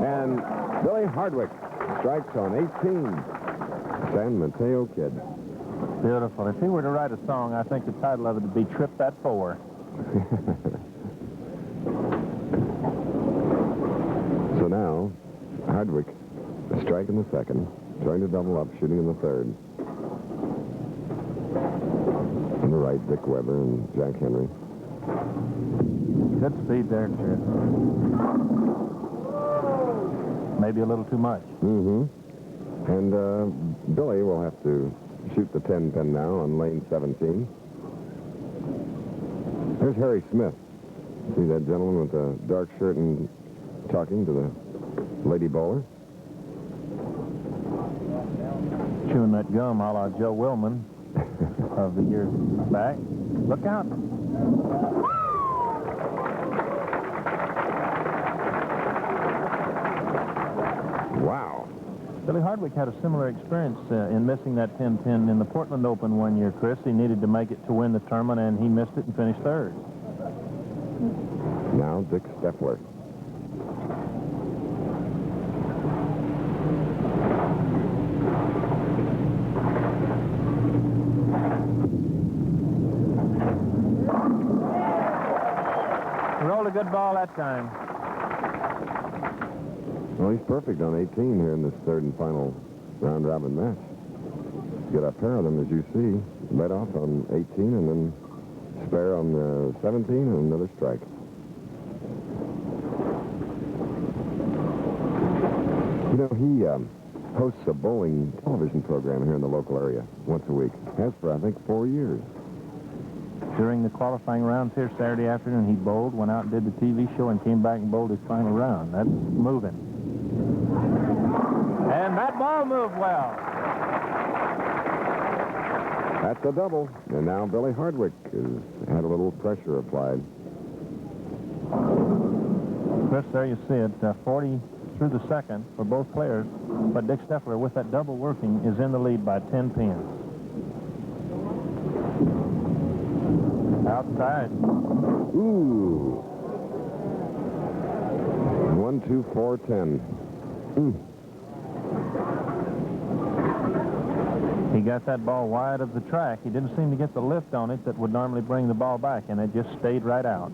And Billy Hardwick strikes on 18. San Mateo kid. Beautiful. If he were to write a song, I think the title of it would be Trip That 4. So now, Hardwick striking the second, trying to double up, shooting in the third. On the right, Dick Weber and Jack Henry. Good speed there, Chris. Maybe a little too much. Mm-hmm. And Billy will have to shoot the 10-pin now on lane 17. There's Harry Smith. See that gentleman with the dark shirt and talking to the lady bowler? Chewing that gum a la Joe Willman of the years back. Look out. Wow. Billy Hardwick had a similar experience in missing that 10-pin in the Portland Open one year, Chris. He needed to make it to win the tournament, and he missed it and finished third. Now Dick Stettler. Rolled a good ball that time. Well, he's perfect on 18 here in this third and final round-robin match. Get a pair of them, as you see. Let off on 18 and then spare on 17 and another strike. You know, he hosts a bowling television program here in the local area once a week. Has for, I think, 4 years. During the qualifying rounds here Saturday afternoon, he bowled, went out and did the TV show, and came back and bowled his final round. That's moving. And that ball moved well. That's a double. And now Billy Hardwick has had a little pressure applied. Chris, there you see it, 40 through the second for both players. But Dick Stettler, with that double working, is in the lead by 10 pins. Outside. Ooh. 1, 2, 4, 10. He got that ball wide of the track. He didn't seem to get the lift on it that would normally bring the ball back, and it just stayed right out.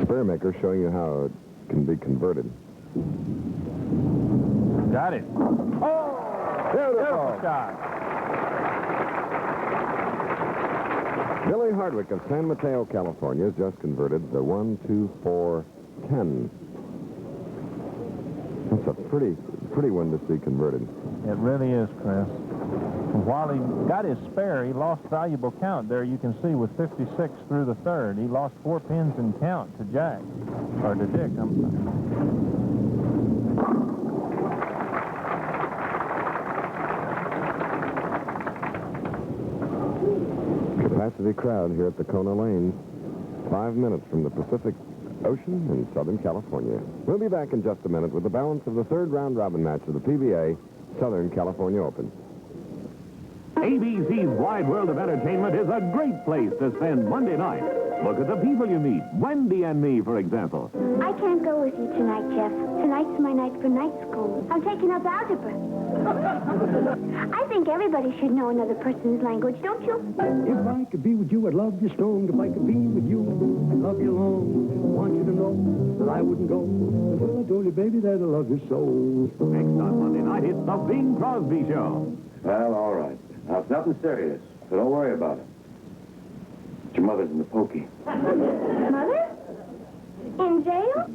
Spearmaker showing you how it can be converted. Got it. Oh! Beautiful shot. Billy Hardwick of San Mateo, California, has just converted the 1, 2, 4, 10. That's a pretty one to see converted. It really is, Chris. While he got his spare, he lost valuable count there. You can see with 56 through the third. He lost 4 pins in count to Jack, or to Dick. Capacity crowd here at the Kona Lanes. 5 minutes from the Pacific Ocean in Southern California. We'll be back in just a minute with the balance of the third round-robin match of the PBA Southern California Open. ABC's Wide World of Entertainment is a great place to spend Monday night. Look at the people you meet. Wendy and me, for example. I can't go with you tonight, Jeff. Tonight's my night for night school. I'm taking up algebra. I think everybody should know another person's language, don't you? If I could be with you, I'd love you strong. If I could be with you, I'd love you long. Want you to know that I wouldn't go until I told you, baby, that I love you so. Next on Monday night, it's the Bing Crosby Show. Well, all right. Now, it's nothing serious, so don't worry about it. Your mother's in the pokey. Mother? In jail?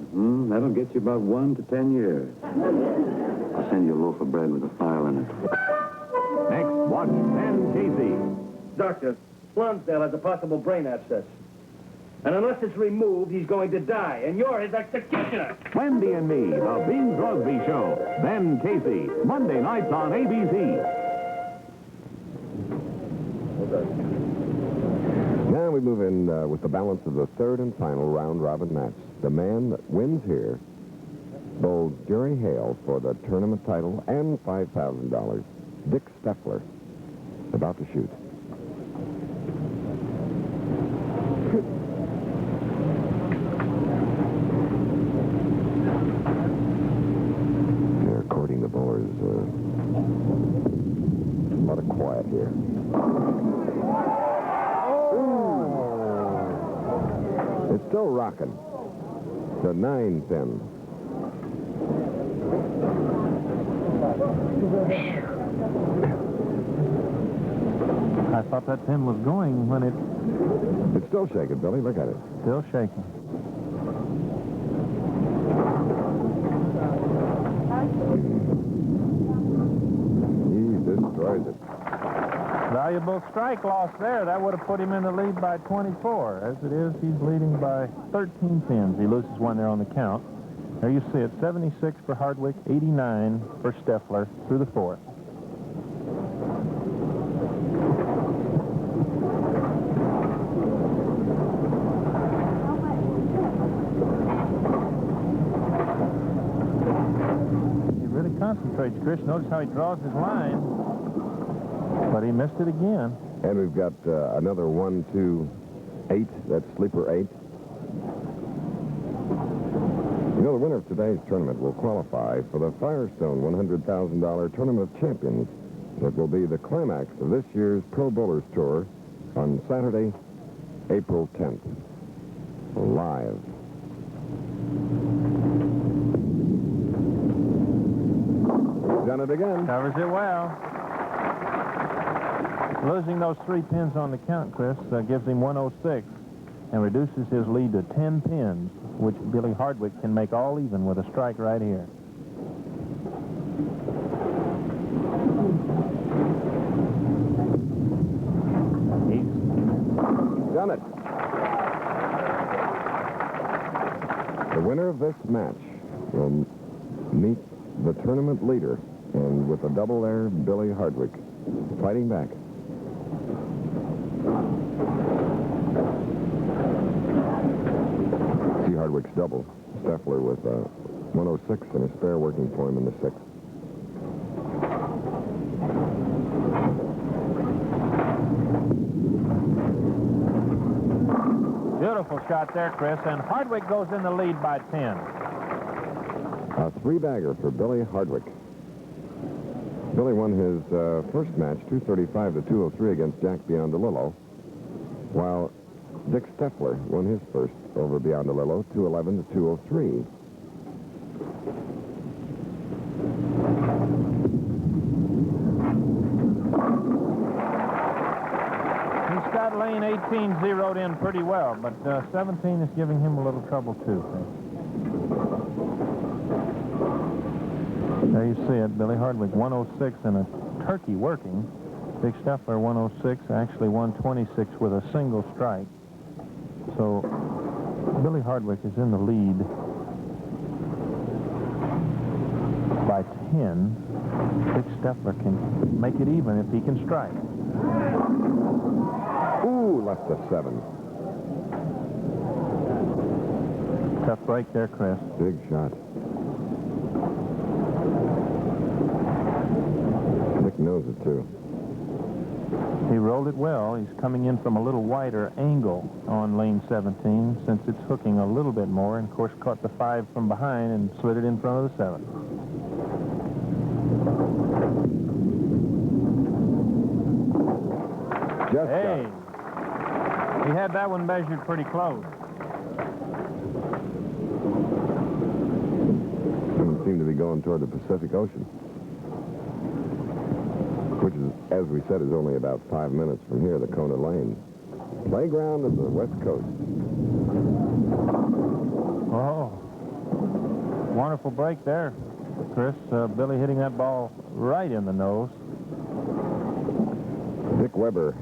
That'll get you about 1 to 10 years. I'll send you a loaf of bread with a file in it. Next, watch Ben Casey. Doctor, Lonsdale has a possible brain abscess. And unless it's removed, he's going to die. And you're his executioner. Wendy and Me, the Bing Crosby Show. Ben Casey, Monday nights on ABC. Now we move in with the balance of the third and final round-robin match. The man that wins here bowls Gary Hale for the tournament title and $5,000. Dick Stettler about to shoot. They're courting the bowlers. A lot of quiet here. It's still rocking. It's a 9-pin. I thought that pin was going when it... It's still shaking, Billy. Look at it. Still shaking. He destroys it. Valuable strike loss there. That would have put him in the lead by 24. As it is, he's leading by 13 pins. He loses one there on the count. There you see it, 76 for Hardwick, 89 for Stettler through the fourth. He really concentrates, Chris. Notice how he draws his line. But he missed it again. And we've got another 1, 2, 8. That's sleeper 8. You know, the winner of today's tournament will qualify for the Firestone $100,000 Tournament of Champions that will be the climax of this year's Pro Bowlers Tour on Saturday, April 10th. Live. Done it again. Covers it well. Losing those 3 pins on the count, Chris, gives him 106 and reduces his lead to 10 pins, which Billy Hardwick can make all even with a strike right here. He's done it. The winner of this match will meet the tournament leader, and with a double there, Billy Hardwick fighting back. See Hardwick's double. Stettler with 106 and a spare working for him in the sixth. beautiful shot there, Chris, and Hardwick goes in the lead by 10. A three-bagger for Billy Hardwick. Billy won his first match, 235 to 203 against Jack Biondolillo, while Dick Stettler won his first over Biondolillo, 211 to 203. He's got lane 18 zeroed in pretty well, but 17 is giving him a little trouble, too. There you see it, Billy Hardwick, 106 and a turkey working. Dick Stettler, 106, actually 126 with a single strike. So Billy Hardwick is in the lead by 10. Dick Stettler can make it even if he can strike. Ooh, left a 7. Tough break there, Chris. Big shot. Dick knows it, too. He rolled it well. He's coming in from a little wider angle on lane 17 since it's hooking a little bit more, and of course caught the 5 from behind and slid it in front of the 7. Just hey, he had that one measured pretty close. Doesn't seem to be going toward the Pacific Ocean, which is, as we said, is only about 5 minutes from here, the Kona Lanes. Playground of the West Coast. Oh, wonderful break there, Chris. Billy hitting that ball right in the nose. Dick Weber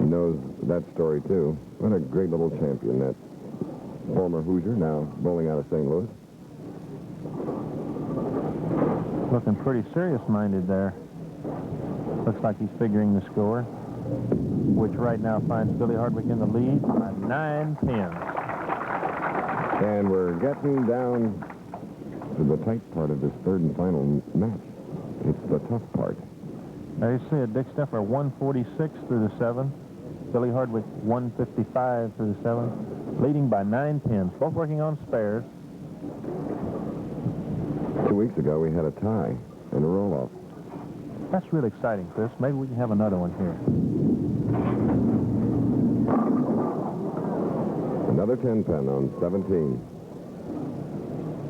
knows that story, too. What a great little champion, that former Hoosier, now bowling out of St. Louis. Looking pretty serious-minded there. Looks like he's figuring the score, which right now finds Billy Hardwick in the lead by 9 pins. And we're getting down to the tight part of this third and final match. It's the tough part. There you see it. Dick Stettler 146 through the 7th. Billy Hardwick 155 through the 7th. Leading by 9 pins. Both working on spares. 2 weeks ago, we had a tie and a roll-off. That's really exciting, Chris. Maybe we can have another one here. Another 10-pin on 17.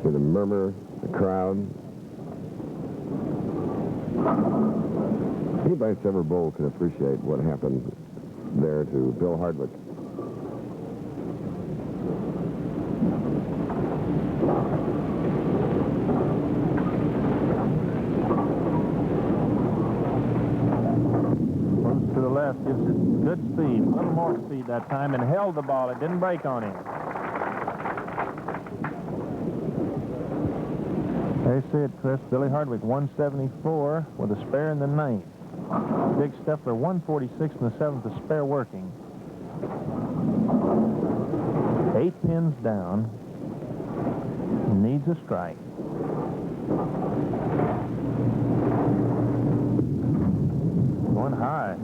With a murmur, the crowd. Anybody that's ever bowled can appreciate what happened there to Bill Hardwick. Moves to the left, gives it good speed, a little more speed that time, and held the ball. It didn't break on him. There you see it, Chris. Billy Hardwick 174 with a spare in the 9th. Dick Stettler 146 in the 7th, a spare working. 8 pins down. Needs a strike. Going high.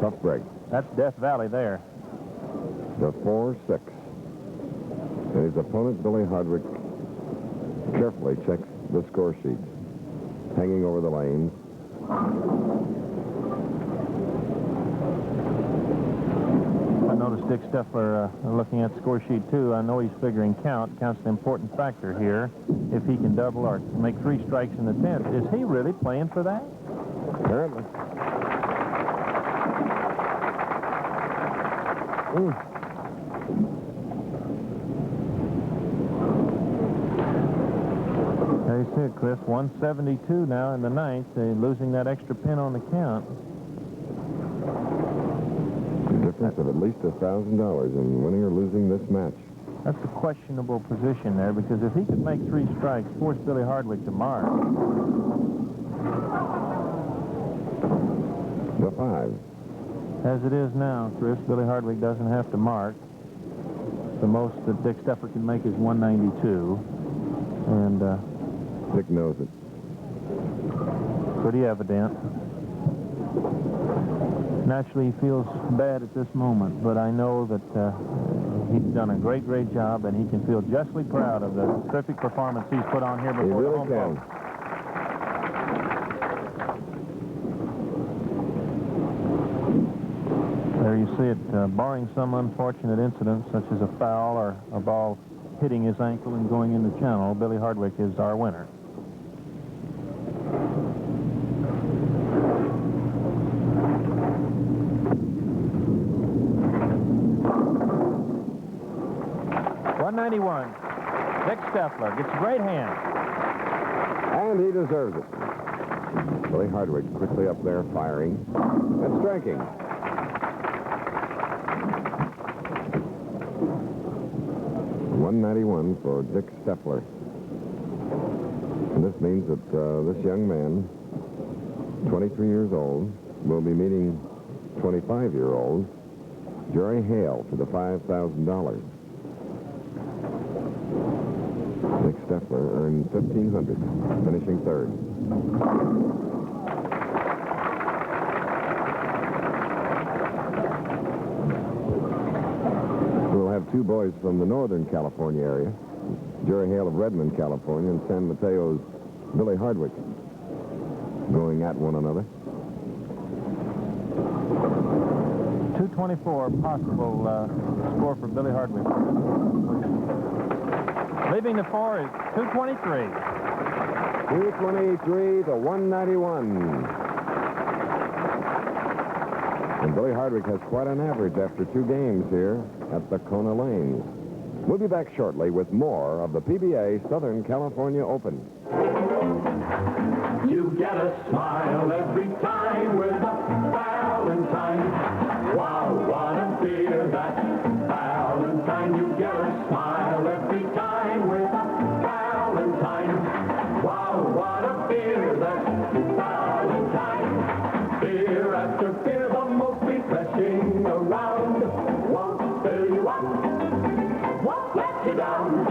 Tough break. That's Death Valley there. The 4-6. And his opponent, Billy Hardwick, carefully checks the score sheet. Hanging over the lanes. I noticed Dick Stettler looking at the score sheet, too. I know he's figuring count. Count's an important factor here. If he can double or make 3 strikes in the 10th. Is he really playing for that? Apparently. There you see it, Chris. 172 now in the 9th. Losing that extra pin on the count. A difference of at least $1,000 in winning or losing this match. That's a questionable position there, because if he could make 3 strikes, force Billy Hardwick to mark. The 5. As it is now, Chris, Billy Hardwick doesn't have to mark. The most that Dick Stettler can make is 192. And Dick knows it. Pretty evident. Naturally, he feels bad at this moment, but I know that he's done a great job, and he can feel justly proud of the terrific performance he's put on here before He really the home can. folks. There you see it, barring some unfortunate incident, such as a foul or a ball hitting his ankle and going in the channel, Billy Hardwick is our winner. .191. Dick Stettler gets a great hand. And he deserves it. Billy Hardwick quickly up there firing and striking. .191 for Dick Stettler. And this means that this young man, 23 years old, will be meeting 25-year-old Jerry Hale for the $5,000. Dick Stettler earned $1,500, finishing 3rd. We'll have 2 boys from the Northern California area, Jerry Hale of Redmond, California, and San Mateo's Billy Hardwick, going at one another. 224 possible score for Billy Hardwick. Leaving the 4 is 223. 223 to 191. And Billy Hardwick has quite an average after 2 games here at the Kona Lanes. We'll be back shortly with more of the PBA Southern California Open. You get a smile every time with a Valentine. Wow, what a beer that's Valentine. You get a smile every time with a Valentine. Wow, what a beer that's Valentine. Beer after beer, the most refreshing around. Won't fill you up, won't let you down.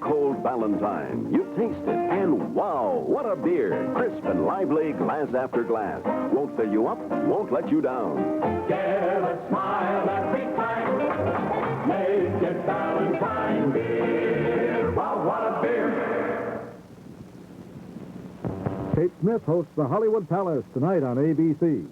cold Valentine. You taste it, and wow, what a beer. Crisp and lively, glass after glass. Won't fill you up, won't let you down. Give a smile every time. Make it Valentine beer. Wow, what a beer. Kate Smith hosts the Hollywood Palace tonight on ABC.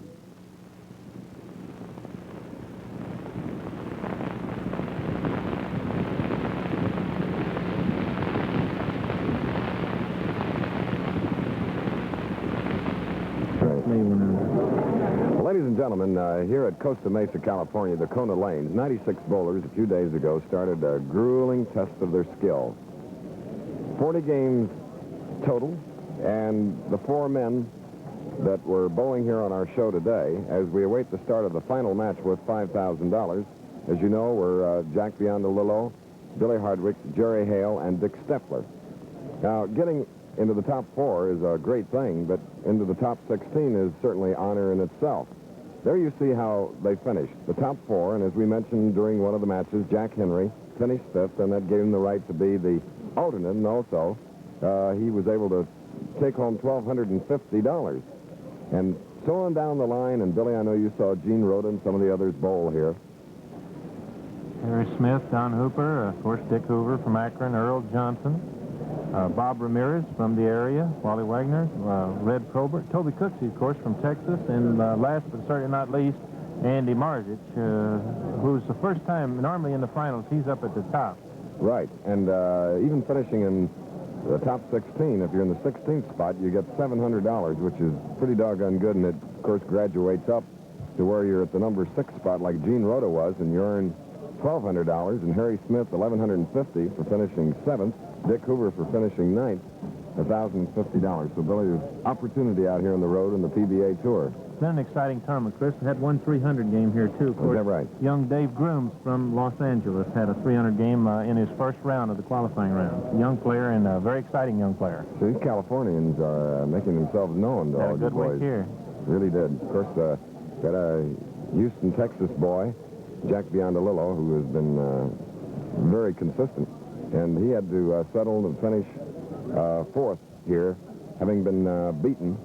Ladies and gentlemen, here at Costa Mesa, California, the Kona Lanes, 96 bowlers a few days ago started a grueling test of their skill. 40 games total, and the 4 men that were bowling here on our show today, as we await the start of the final match worth $5,000, as you know, were Jack Biondolillo, Billy Hardwick, Jerry Hale, and Dick Stettler. Now, getting into the top 4 is a great thing, but into the top 16 is certainly honor in itself. There you see how they finished. The top 4, and as we mentioned during one of the matches, Jack Henry finished 5th, and that gave him the right to be the alternate, and also he was able to take home $1,250. And so on down the line, and Billy, I know you saw Gene Rhoda and some of the others bowl here. Harry Smith, Don Hooper, of course, Dick Hoover from Akron, Earl Johnson, Bob Ramirez from the area, Wally Wagner, Red Probert, Toby Cooksey, of course, from Texas, and last but certainly not least, Andy Marzic, who's the first time normally in the finals. He's up at the top. Right, and even finishing in the top 16, if you're in the 16th spot, you get $700, which is pretty doggone good, and it, of course, graduates up to where you're at the number 6 spot like Gene Rhoda was, and you earn $1,200, and Harry Smith, $1,150 for finishing 7th, Dick Hoover for finishing 9th, $1,050. So, Billy, there's opportunity out here on the road in the PBA Tour. It's been an exciting tournament, Chris. Had one 300 game here, too. Of course, is that right? Young Dave Grooms from Los Angeles had a 300 game in his first round of the qualifying round. Young player and a very exciting young player. So these Californians are making themselves known to all Had a you good boys. week here. Really did. Of course, got a Houston, Texas boy, Jack Biondolillo, who has been very consistent. And he had to settle and finish 4th here, having been beaten.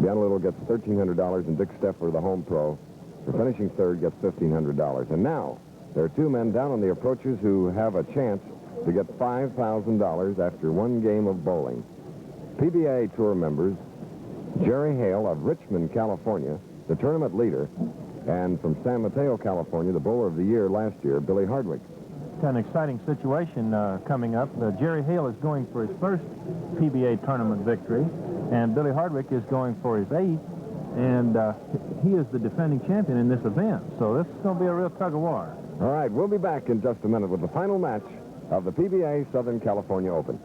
Biondolillo gets $1,300, and Dick Stettler, the home pro, for finishing 3rd, gets $1,500. And now, there are 2 men down on the approaches who have a chance to get $5,000 after 1 game of bowling. PBA Tour members, Jerry Hale of Richmond, California, the tournament leader, and from San Mateo, California, the bowler of the year last year, Billy Hardwick. An exciting situation coming up. Jerry Hale is going for his first PBA tournament victory, and Billy Hardwick is going for his 8th, and he is the defending champion in this event. So this is going to be a real tug-of-war. All right, we'll be back in just a minute with the final match of the PBA Southern California Open.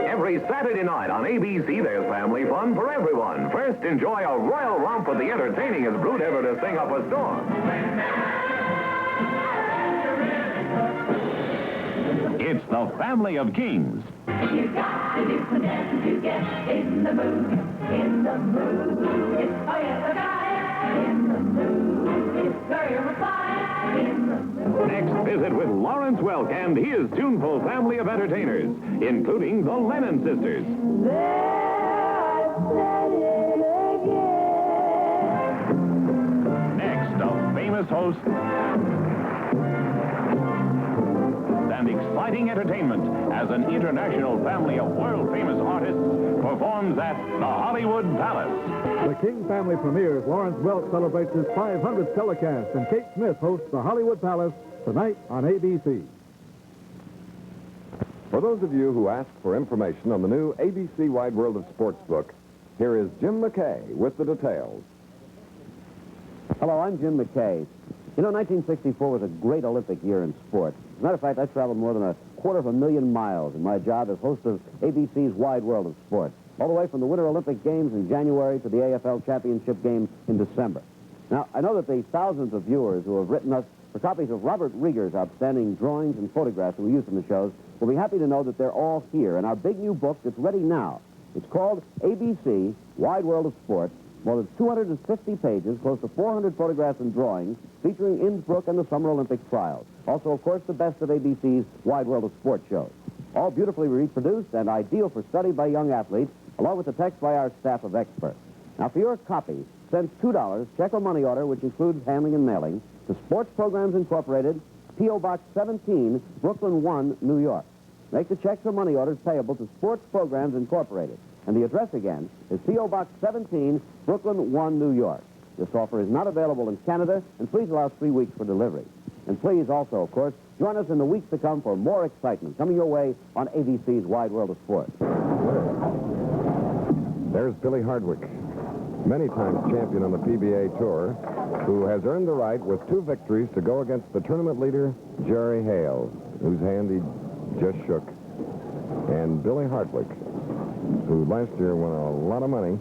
Every Saturday night on ABC, there's family fun for everyone. First, enjoy a royal romp with the entertainingest brute ever to sing up a storm. It's the Family of Kings. You got to do some dance to get in the mood. In the mood. It's oh yes, I got it. In the mood. It's very refined. In the mood. Next visit with Lawrence Welk and his tuneful family of entertainers, including the Lennon sisters. Next, a famous host and exciting entertainment as an international family of world-famous artists performs at the Hollywood Palace. The King family premieres. Lawrence Welk celebrates his 500th telecast, and Kate Smith hosts the Hollywood Palace tonight on ABC. For those of you who ask for information on the new ABC Wide World of Sports book, here is Jim McKay with the details. Hello, I'm Jim McKay. You know, 1964 was a great Olympic year in sport. As a matter of fact, I traveled more than 250,000 miles in my job as host of ABC's Wide World of Sport, all the way from the Winter Olympic Games in January to the AFL Championship game in December. Now, I know that the thousands of viewers who have written us for copies of Robert Rieger's outstanding drawings and photographs that we used in the shows will be happy to know that they're all here in our big new book that's ready now. It's called ABC Wide World of Sport, more than 250 pages, close to 400 photographs and drawings, featuring Innsbruck and the Summer Olympic trials. Also, of course, the best of ABC's Wide World of Sport shows. All beautifully reproduced and ideal for study by young athletes, along with the text by our staff of experts. Now, for your copy, send $2, check or money order, which includes handling and mailing, to Sports Programs Incorporated, P.O. Box 17, Brooklyn 1, New York. Make the checks or money orders payable to Sports Programs Incorporated. And the address again is P.O. Box 17, Brooklyn 1, New York. This offer is not available in Canada, and please allow 3 weeks for delivery. And please also, of course, join us in the weeks to come for more excitement coming your way on ABC's Wide World of Sport. There's Billy Hardwick, many times champion on the PBA Tour, who has earned the right with 2 victories to go against the tournament leader, Jerry Hale, whose hand he just shook, and Billy Hardwick, who last year won a lot of money,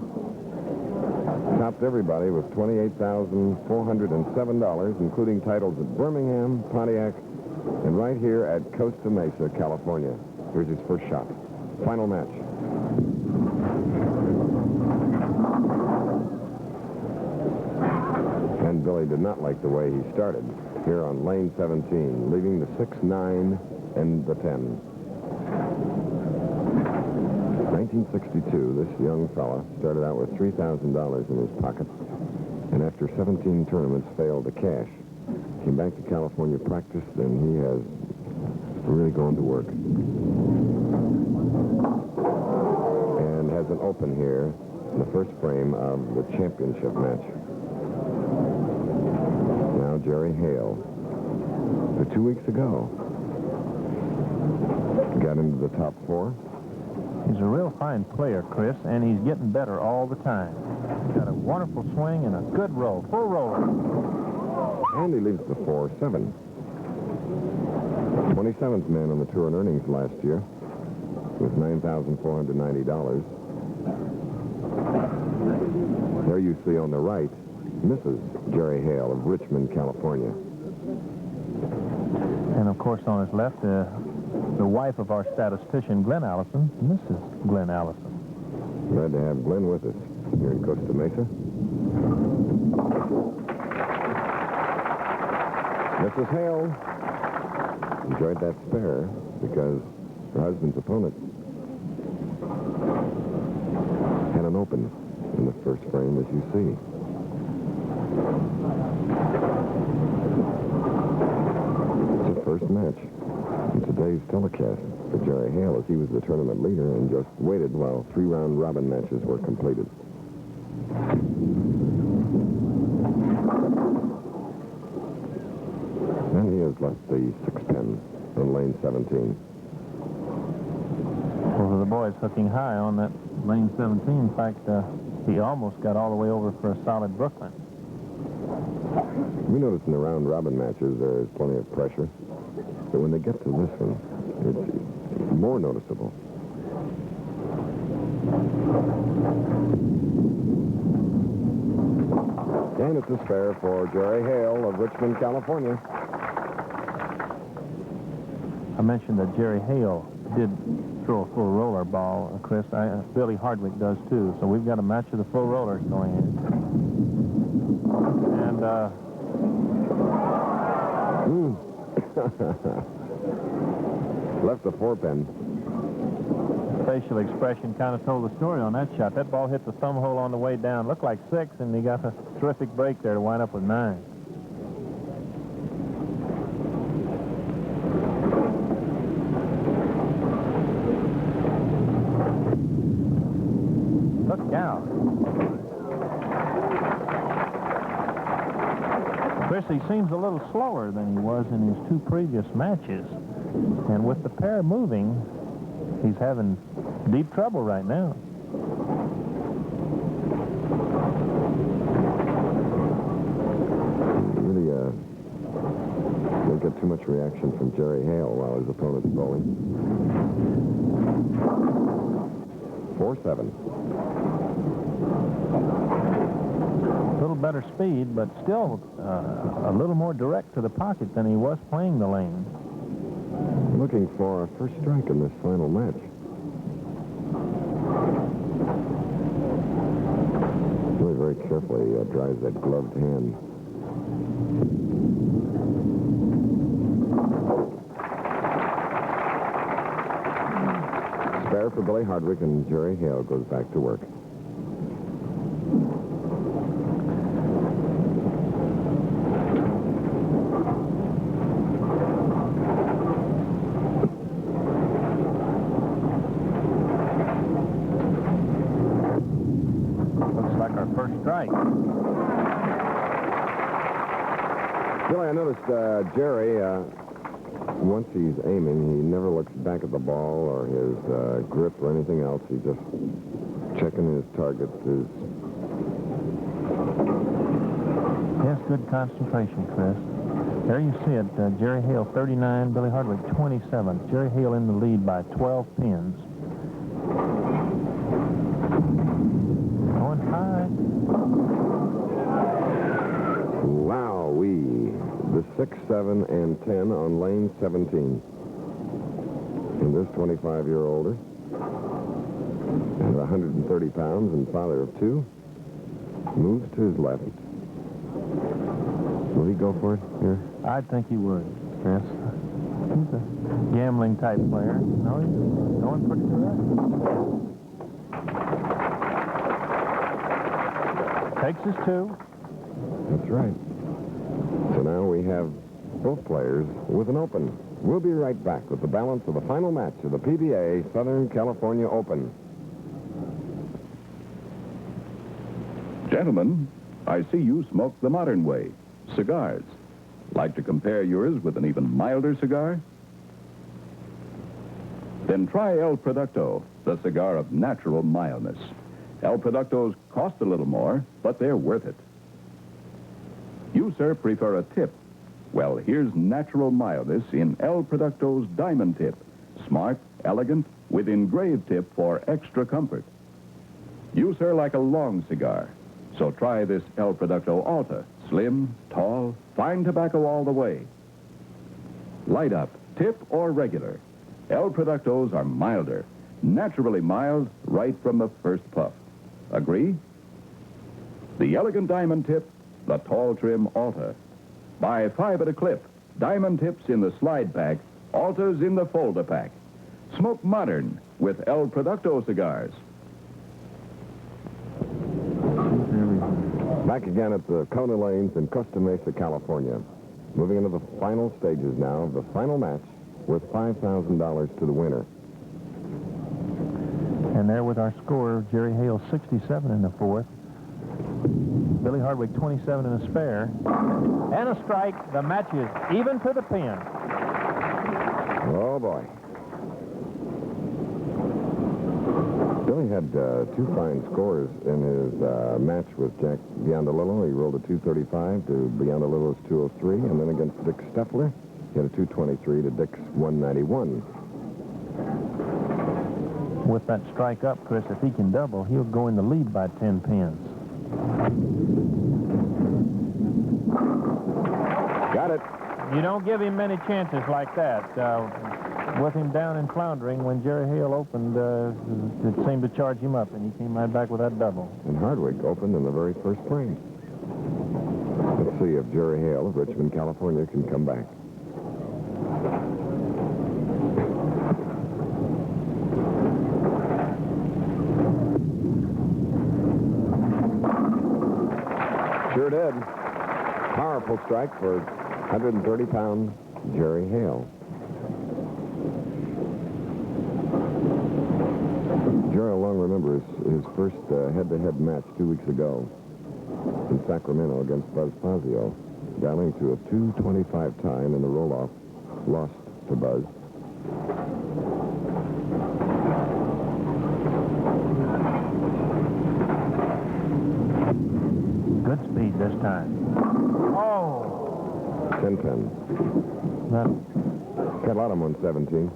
topped everybody with $28,407, including titles at Birmingham, Pontiac, and right here at Costa Mesa, California. Here's his first shot. Final match. And Billy did not like the way he started here on lane 17, leaving the 6, 9, and the 10. 1962, this young fella started out with $3,000 in his pocket, and after 17 tournaments failed to cash. Came back to California, practiced, and he has really gone to work. And has an open here in the first frame of the championship match. Now Jerry Hale, who 2 weeks ago got into the top 4. He's a real fine player, Chris, and he's getting better all the time. He's got a wonderful swing and a good roll, full roller. And he leads the 4-7. 27th man on the tour in earnings last year with $9,490. There you see on the right, Mrs. Jerry Hale of Richmond, California. And, of course, on his left, the wife of our statistician, Glenn Allison, Mrs. Glenn Allison. Glad to have Glenn with us here in Costa Mesa. Mrs. Hale enjoyed that spare because her husband's opponent had an open in the first frame, as you see. It's the first match in today's telecast for Jerry Hale, as he was the tournament leader and just waited while 3 round robin matches were completed. And he has left the 6-pin in lane 17. Well, the boys hooking high on that lane 17. In fact, he almost got all the way over for a solid Brooklyn. We noticed in the round robin matches there is plenty of pressure. But when they get to this one, it's more noticeable. And it's a spare for Jerry Hale of Richmond, California. I mentioned that Jerry Hale did throw a full roller ball, Chris. Billy Hardwick does, too. So we've got a match of the full rollers going in. And, left the 4-pin. Facial expression kind of told the story on that shot. That ball hit the thumb hole on the way down. Looked like 6, and he got a terrific break there to wind up with 9. Look out. Chris, he seems a little slower than he was in his 2 previous matches. And with the pair moving, he's having deep trouble right now. Really, don't get too much reaction from Jerry Hale while his opponent's bowling. 4-7. A little better speed, but still a little more direct to the pocket than he was playing the lane. Looking for a first strike in this final match. Really very carefully dries that gloved hand. Spare for Billy Hardwick, and Jerry Hale goes back to work. Strike. Billy, I noticed Jerry, once he's aiming, he never looks back at the ball or his grip or anything else. He's just checking his targets. Yes, good concentration, Chris. There you see it. Jerry Hale, 39, Billy Hardwick, 27. Jerry Hale in the lead by 12 pins. Going high. Wowee. The 6, 7, and 10 on lane 17. And this 25-year-older, and 130 pounds and father of 2, moves to his left. Will he go for it here? I think he would, Chris. He's a gambling type player. No, he's going pretty direct. Takes his 2. That's right. So now we have both players with an open. We'll be right back with the balance of the final match of the PBA Southern California Open. Gentlemen, I see you smoke the modern way, cigars. Like to compare yours with an even milder cigar? Then try El Producto, the cigar of natural mildness. El Productos cost a little more, but they're worth it. You, sir, prefer a tip. Well, here's natural mildness in El Producto's diamond tip. Smart, elegant, with engraved tip for extra comfort. You, sir, like a long cigar. So try this El Producto Alta. Slim, tall, fine tobacco all the way. Light up, tip or regular. El Productos are milder. Naturally mild right from the first puff. Agree? The elegant diamond tip, the tall trim Alta. Buy 5 at a clip. Diamond tips in the slide pack, Altas in the folder pack. Smoke modern with El Producto cigars. Back again at the Kona Lanes in Costa Mesa, California. Moving into the final stages now of the final match with $5,000 to the winner. And there with our score, Jerry Hale, 67 in the 4th. Billy Hardwick, 27 in a spare. And a strike. The match is even to the pin. Oh, boy. Billy had 2 fine scores in his match with Jack Biondolillo. He rolled a 235 to Biondolillo's 203, and then against Dick Stettler, he had a 223 to Dick's 191. With that strike up, Chris, if he can double, he'll go in the lead by 10 pins. Got it. You don't give him many chances like that. With him down and floundering, when Jerry Hale opened, it seemed to charge him up, and he came right back with that double. And Hardwick opened in the very first frame. Let's see if Jerry Hale of Richmond, California can come back. Sure did. Powerful strike for 130-pound Jerry Hale. Jerry will long remember his first head-to-head match 2 weeks ago in Sacramento against Buzz Fazio, dialing to a 2:25 time in the roll-off, lost to Buzz. Good speed this time. Oh! 10-10. Got a lot of them on 17.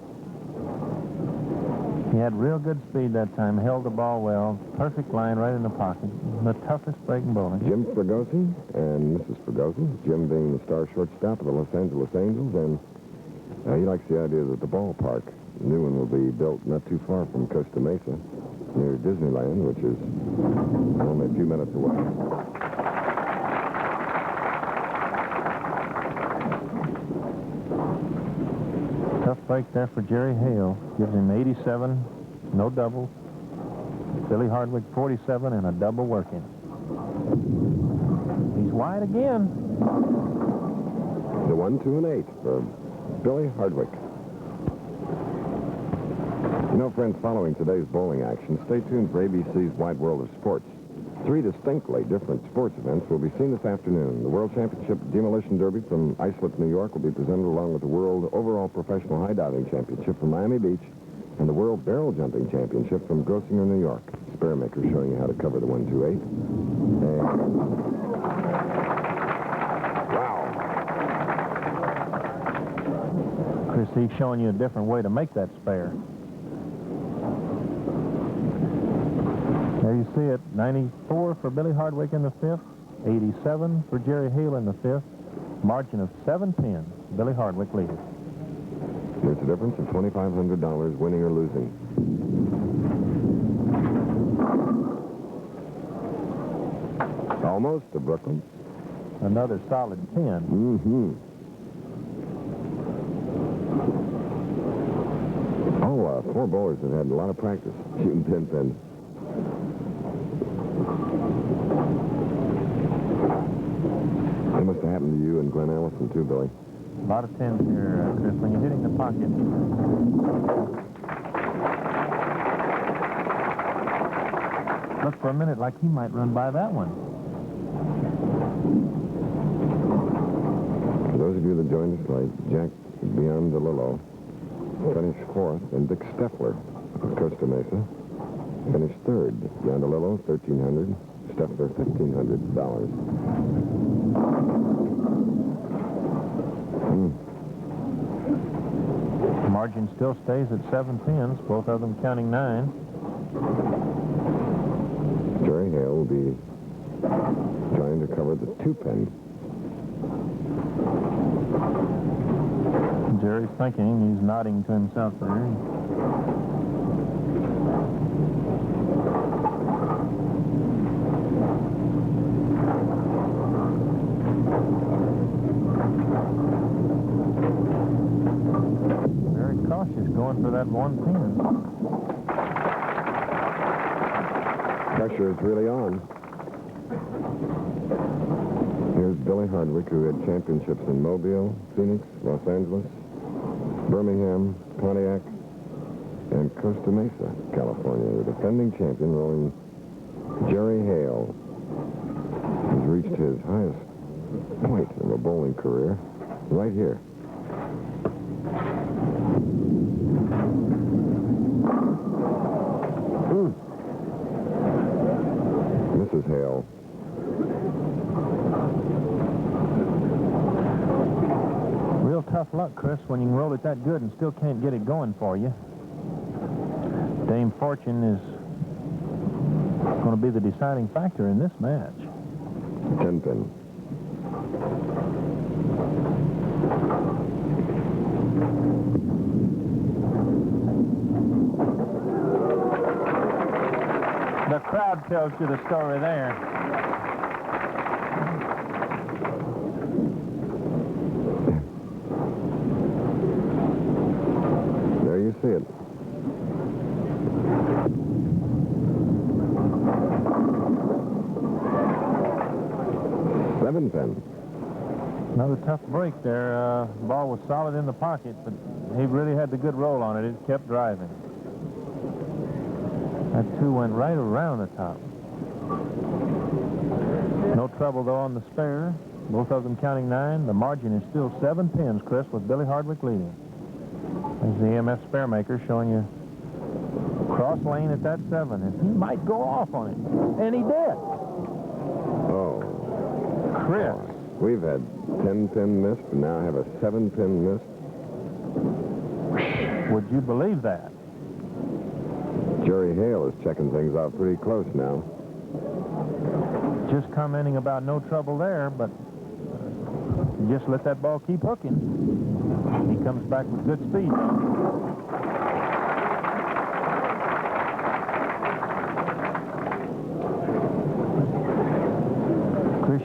He had real good speed that time, held the ball well, perfect line right in the pocket. The toughest breaking bowling. Jim Fregosi and Mrs. Fregosi. Jim being the star shortstop of the Los Angeles Angels, and he likes the idea that the ballpark, the new one, will be built not too far from Costa Mesa. near Disneyland, which is only a few minutes away. Tough break there for Jerry Hale. Gives him 87, no doubles. Billy Hardwick 47 and a double working. He's wide again. The 1, 2, and 8 for Billy Hardwick. You know, friends, following today's bowling action, stay tuned for ABC's Wide World of Sports. 3 distinctly different sports events will be seen this afternoon. The World Championship Demolition Derby from Islip, New York will be presented along with the World Overall Professional High Diving Championship from Miami Beach and the World Barrel Jumping Championship from Grossinger, New York. Spearmaker showing you how to cover the 1, 2, 8. And... wow. Chris, he's showing you a different way to make that spare. There you see it, 94 for Billy Hardwick in the 5th, 87 for Jerry Hale in the 5th, margin of 7-10, Billy Hardwick leads. There's a difference of $2,500 winning or losing. Almost to Brooklyn. Another solid 10. Mm-hmm. Oh, 4 bowlers have had a lot of practice shooting 10 pins. That must have happened to you and Glenn Allison, too, Billy. A lot of 10s here, Chris, when you're hitting the pocket. Look for a minute like he might run by that one. For those of you that joined us late, Jack Biondolillo finished 4th, and Dick Stettler of Costa Mesa finished 3rd. Biondolillo, $1,300. Stettler, $1,500. Margin still stays at 7 pins, both of them counting 9. Jerry Hale will be trying to cover the 2-pin. Jerry's thinking, he's nodding to himself there. Going for that 1 pin. Pressure is really on. Here's Billy Hardwick, who had championships in Mobile, Phoenix, Los Angeles, Birmingham, Pontiac, and Costa Mesa, California. The defending champion, rolling Jerry Hale, has reached his highest point of a bowling career right here. Mrs. Hale. Real tough luck, Chris, when you can roll it that good and still can't get it going for you. Dame Fortune is going to be the deciding factor in this match. 10-pin. The crowd tells you the story there. There you see it. $7-pin. Another tough break there. Ball was solid in the pocket, but he really had the good roll on it. It kept driving. That 2 went right around the top. No trouble, though, on the spare. Both of them counting 9. The margin is still 7 pins, Chris, with Billy Hardwick leading. There's the EMS spare maker showing you cross lane at that 7. And he might go off on it. And he did. Oh. Chris. We've had 10-pin missed, and now have a 7-pin missed. Would you believe that? Jerry Hale is checking things out pretty close now. Just commenting about no trouble there, but just let that ball keep hooking. He comes back with good speed.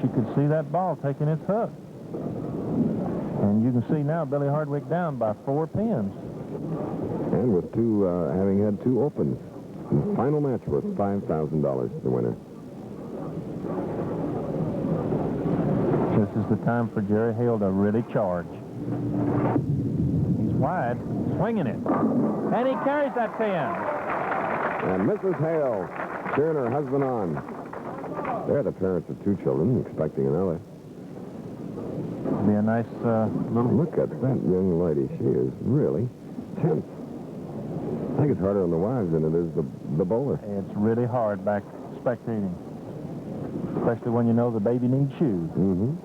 she could see that ball taking its hook. And you can see now Billy Hardwick down by 4 pins. And with having had 2 opens. The final match was $5,000, the winner. This is the time for Jerry Hale to really charge. He's wide, swinging it. And he carries that pin. And Mrs. Hale cheering her husband on. They're the parents of 2 children, expecting another. Be a nice little... Look at that young lady. She is really tense. I think it's harder on the wives than it is the bowler. It's really hard back spectating. Especially when you know the baby needs shoes. Mm-hmm.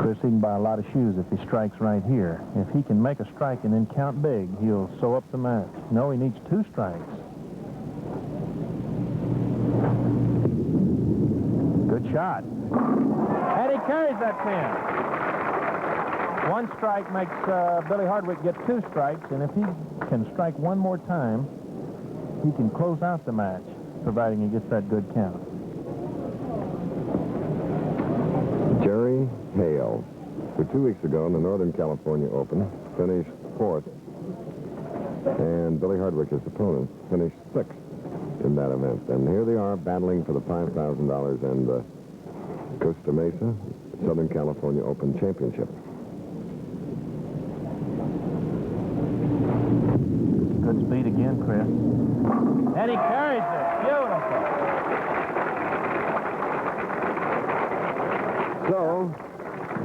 Chris, he can buy a lot of shoes if he strikes right here. If he can make a strike and then count big, he'll sew up the match. No, he needs 2 strikes. Good shot. And he carries that pin. 1 strike makes Billy Hardwick get 2 strikes, and if he can strike 1 more time, he can close out the match, providing he gets that good count. Jerry Hale, who 2 weeks ago in the Northern California Open finished 4th, and Billy Hardwick, his opponent, finished 6th in that event. And here they are battling for the $5,000 and the Costa Mesa Southern California Open Championship. Good speed again, Chris. And he carries it. Beautiful. So,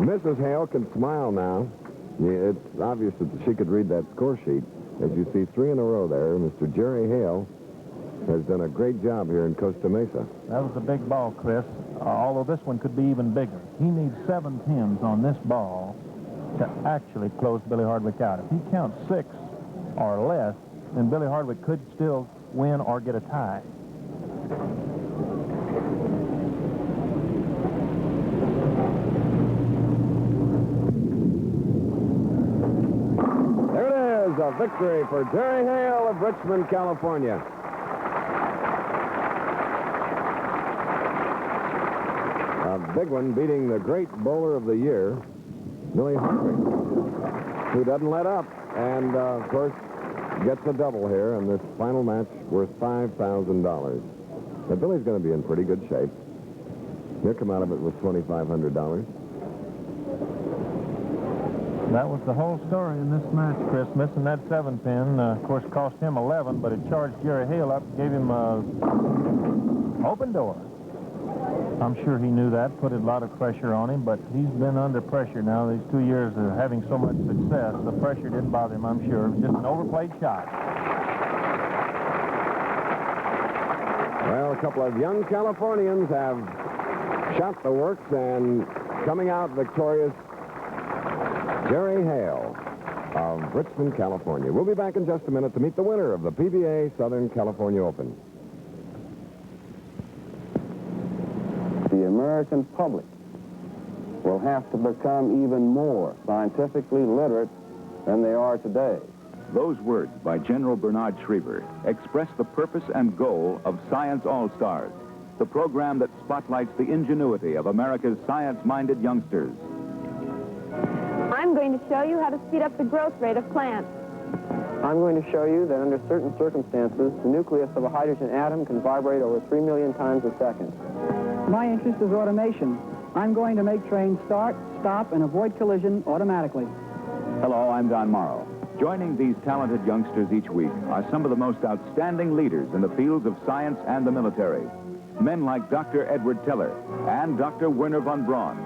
Mrs. Hale can smile now. Yeah, it's obvious that she could read that score sheet. As you see 3 in a row there, Mr. Jerry Hale has done a great job here in Costa Mesa. That was a big ball, Chris, although this one could be even bigger. He needs 7 pins on this ball to actually close Billy Hardwick out. If he counts 6 or less, then Billy Hardwick could still win or get a tie. There it is, a victory for Jerry Hale of Richmond, California. A big one, beating the great bowler of the year, Billy Hardwick, who doesn't let up. And, of course, gets a double here in this final match worth $5,000. Now, Billy's going to be in pretty good shape. He'll come out of it with $2,500. That was the whole story in this match, Chris. Missing that 7 pin, of course, cost him 11, but it charged Jerry Hale up, gave him an open door. I'm sure he knew that, put a lot of pressure on him, but he's been under pressure now these 2 years of having so much success. The pressure didn't bother him, I'm sure. It was just an overplayed shot. Well, a couple of young Californians have shot the works, and coming out victorious, Jerry Hale of Richmond, California. We'll be back in just a minute to meet the winner of the PBA Southern California Open. The American public will have to become even more scientifically literate than they are today. Those words by General Bernard Schriever express the purpose and goal of Science All-Stars, the program that spotlights the ingenuity of America's science-minded youngsters. I'm going to show you how to speed up the growth rate of plants. I'm going to show you that under certain circumstances, the nucleus of a hydrogen atom can vibrate over 3 million times a second. My interest is automation. I'm going to make trains start, stop, and avoid collision automatically. Hello, I'm Don Morrow. Joining these talented youngsters each week are some of the most outstanding leaders in the fields of science and the military. Men like Dr. Edward Teller and Dr. Werner von Braun.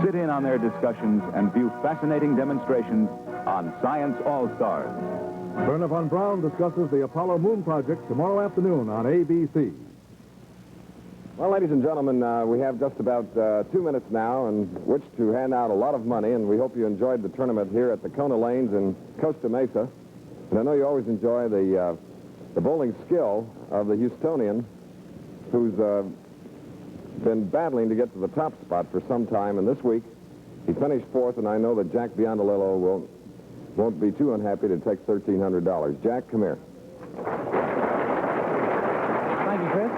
Sit in on their discussions and view fascinating demonstrations on Science All-Stars. Werner von Braun discusses the Apollo Moon Project tomorrow afternoon on ABC. Well, ladies and gentlemen, we have just about 2 minutes now in which to hand out a lot of money, and we hope you enjoyed the tournament here at the Kona Lanes in Costa Mesa. And I know you always enjoy the bowling skill of the Houstonian, who's been battling to get to the top spot for some time, and this week he finished 4th, and I know that Jack Biondolillo won't be too unhappy to take $1,300. Jack, come here. Thank you, Chris.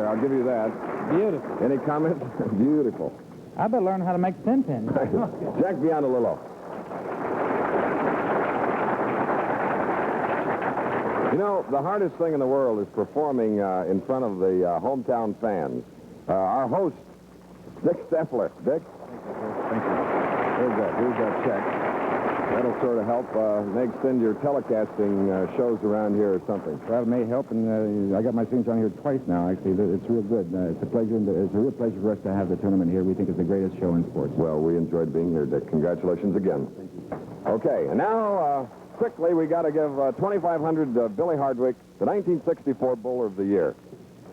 I'll give you that. Beautiful. Any comments? Beautiful. I better learn how to make 10 pins. Jack Biondolillo. You know, the hardest thing in the world is performing in front of the hometown fans. Our host, Dick Stettler. Dick? Thank you. Here's that check. That'll sort of help may extend your telecasting shows around here or something. That may help, and I got my signature on here twice now, actually. It's real good. It's a pleasure, and it's a real pleasure for us to have the tournament here. We think it's the greatest show in sports. Well, we enjoyed being here, Dick. Congratulations again. Thank you. Okay, and now, quickly, we got to give $2,500 Billy Hardwick, the 1964 Bowler of the Year.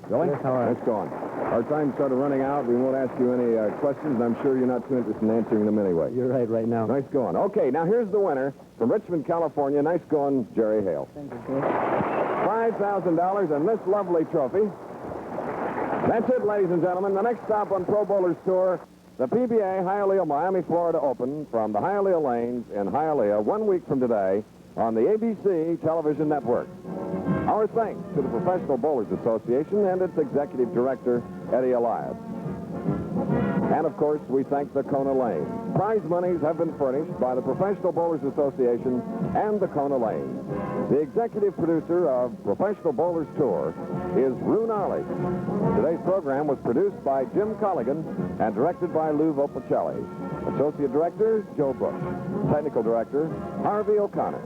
Billy? Yes, all right. Let's go on. Our time started running out. We won't ask you any questions, and I'm sure you're not too interested in answering them anyway. You're right now. Nice going. Okay, now here's the winner from Richmond, California. Nice going, Jerry Hale. Thank you, sir. $5,000 and this lovely trophy. That's it, ladies and gentlemen. The next stop on Pro Bowlers Tour, the PBA Hialeah, Miami, Florida Open from the Hialeah Lanes in Hialeah 1 week from today on the ABC television network. Our thanks to the Professional Bowlers Association and its executive director, Eddie Elias. And, of course, we thank the Kona Lanes. Prize monies have been furnished by the Professional Bowlers Association and the Kona Lanes. The executive producer of Professional Bowlers Tour is Rue Knowledge. Today's program was produced by Jim Colligan and directed by Lou Vopacelli. Associate Director, Joe Bush. Technical Director, Harvey O'Connor.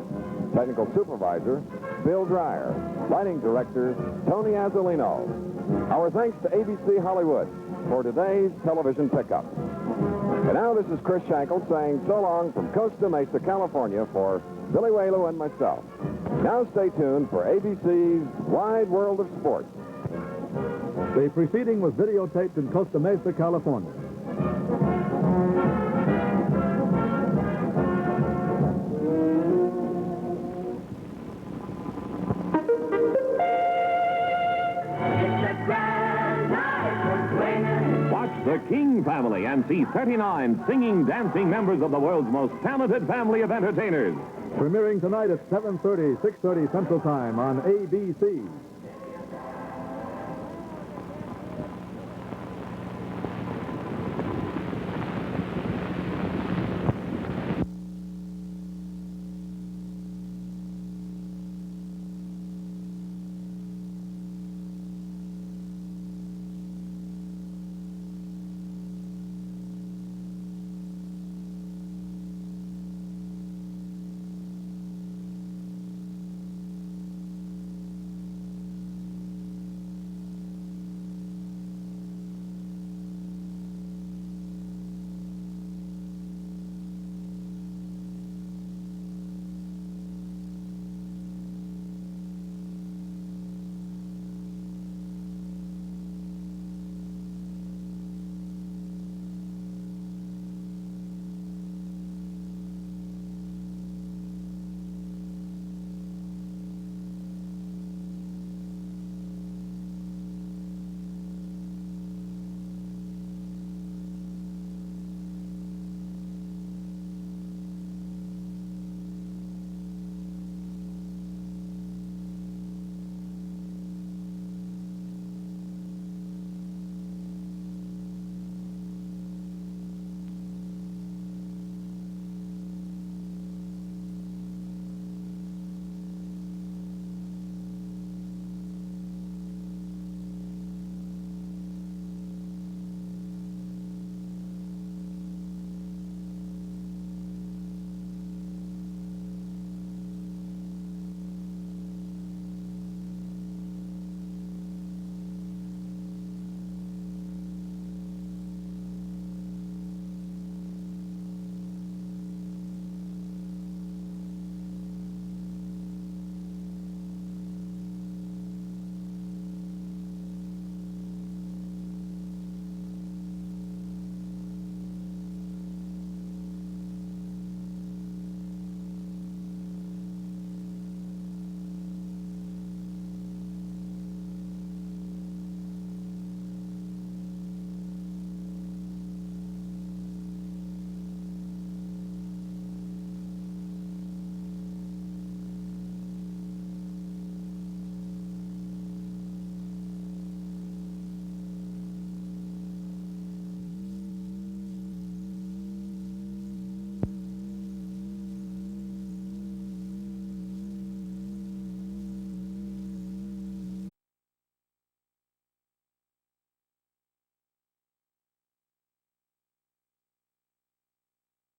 Technical Supervisor, Bill Dreyer. Lighting Director, Tony Azzolino. Our thanks to ABC Hollywood for today's television pickup. And now this is Chris Schenkel saying so long from Costa Mesa, California for Billy Welu and myself. Now stay tuned for ABC's Wide World of Sports. The proceeding was videotaped in Costa Mesa, California. The King family and see 39 singing, dancing members of the world's most talented family of entertainers. Premiering tonight at 7:30, 6:30 Central Time on ABC.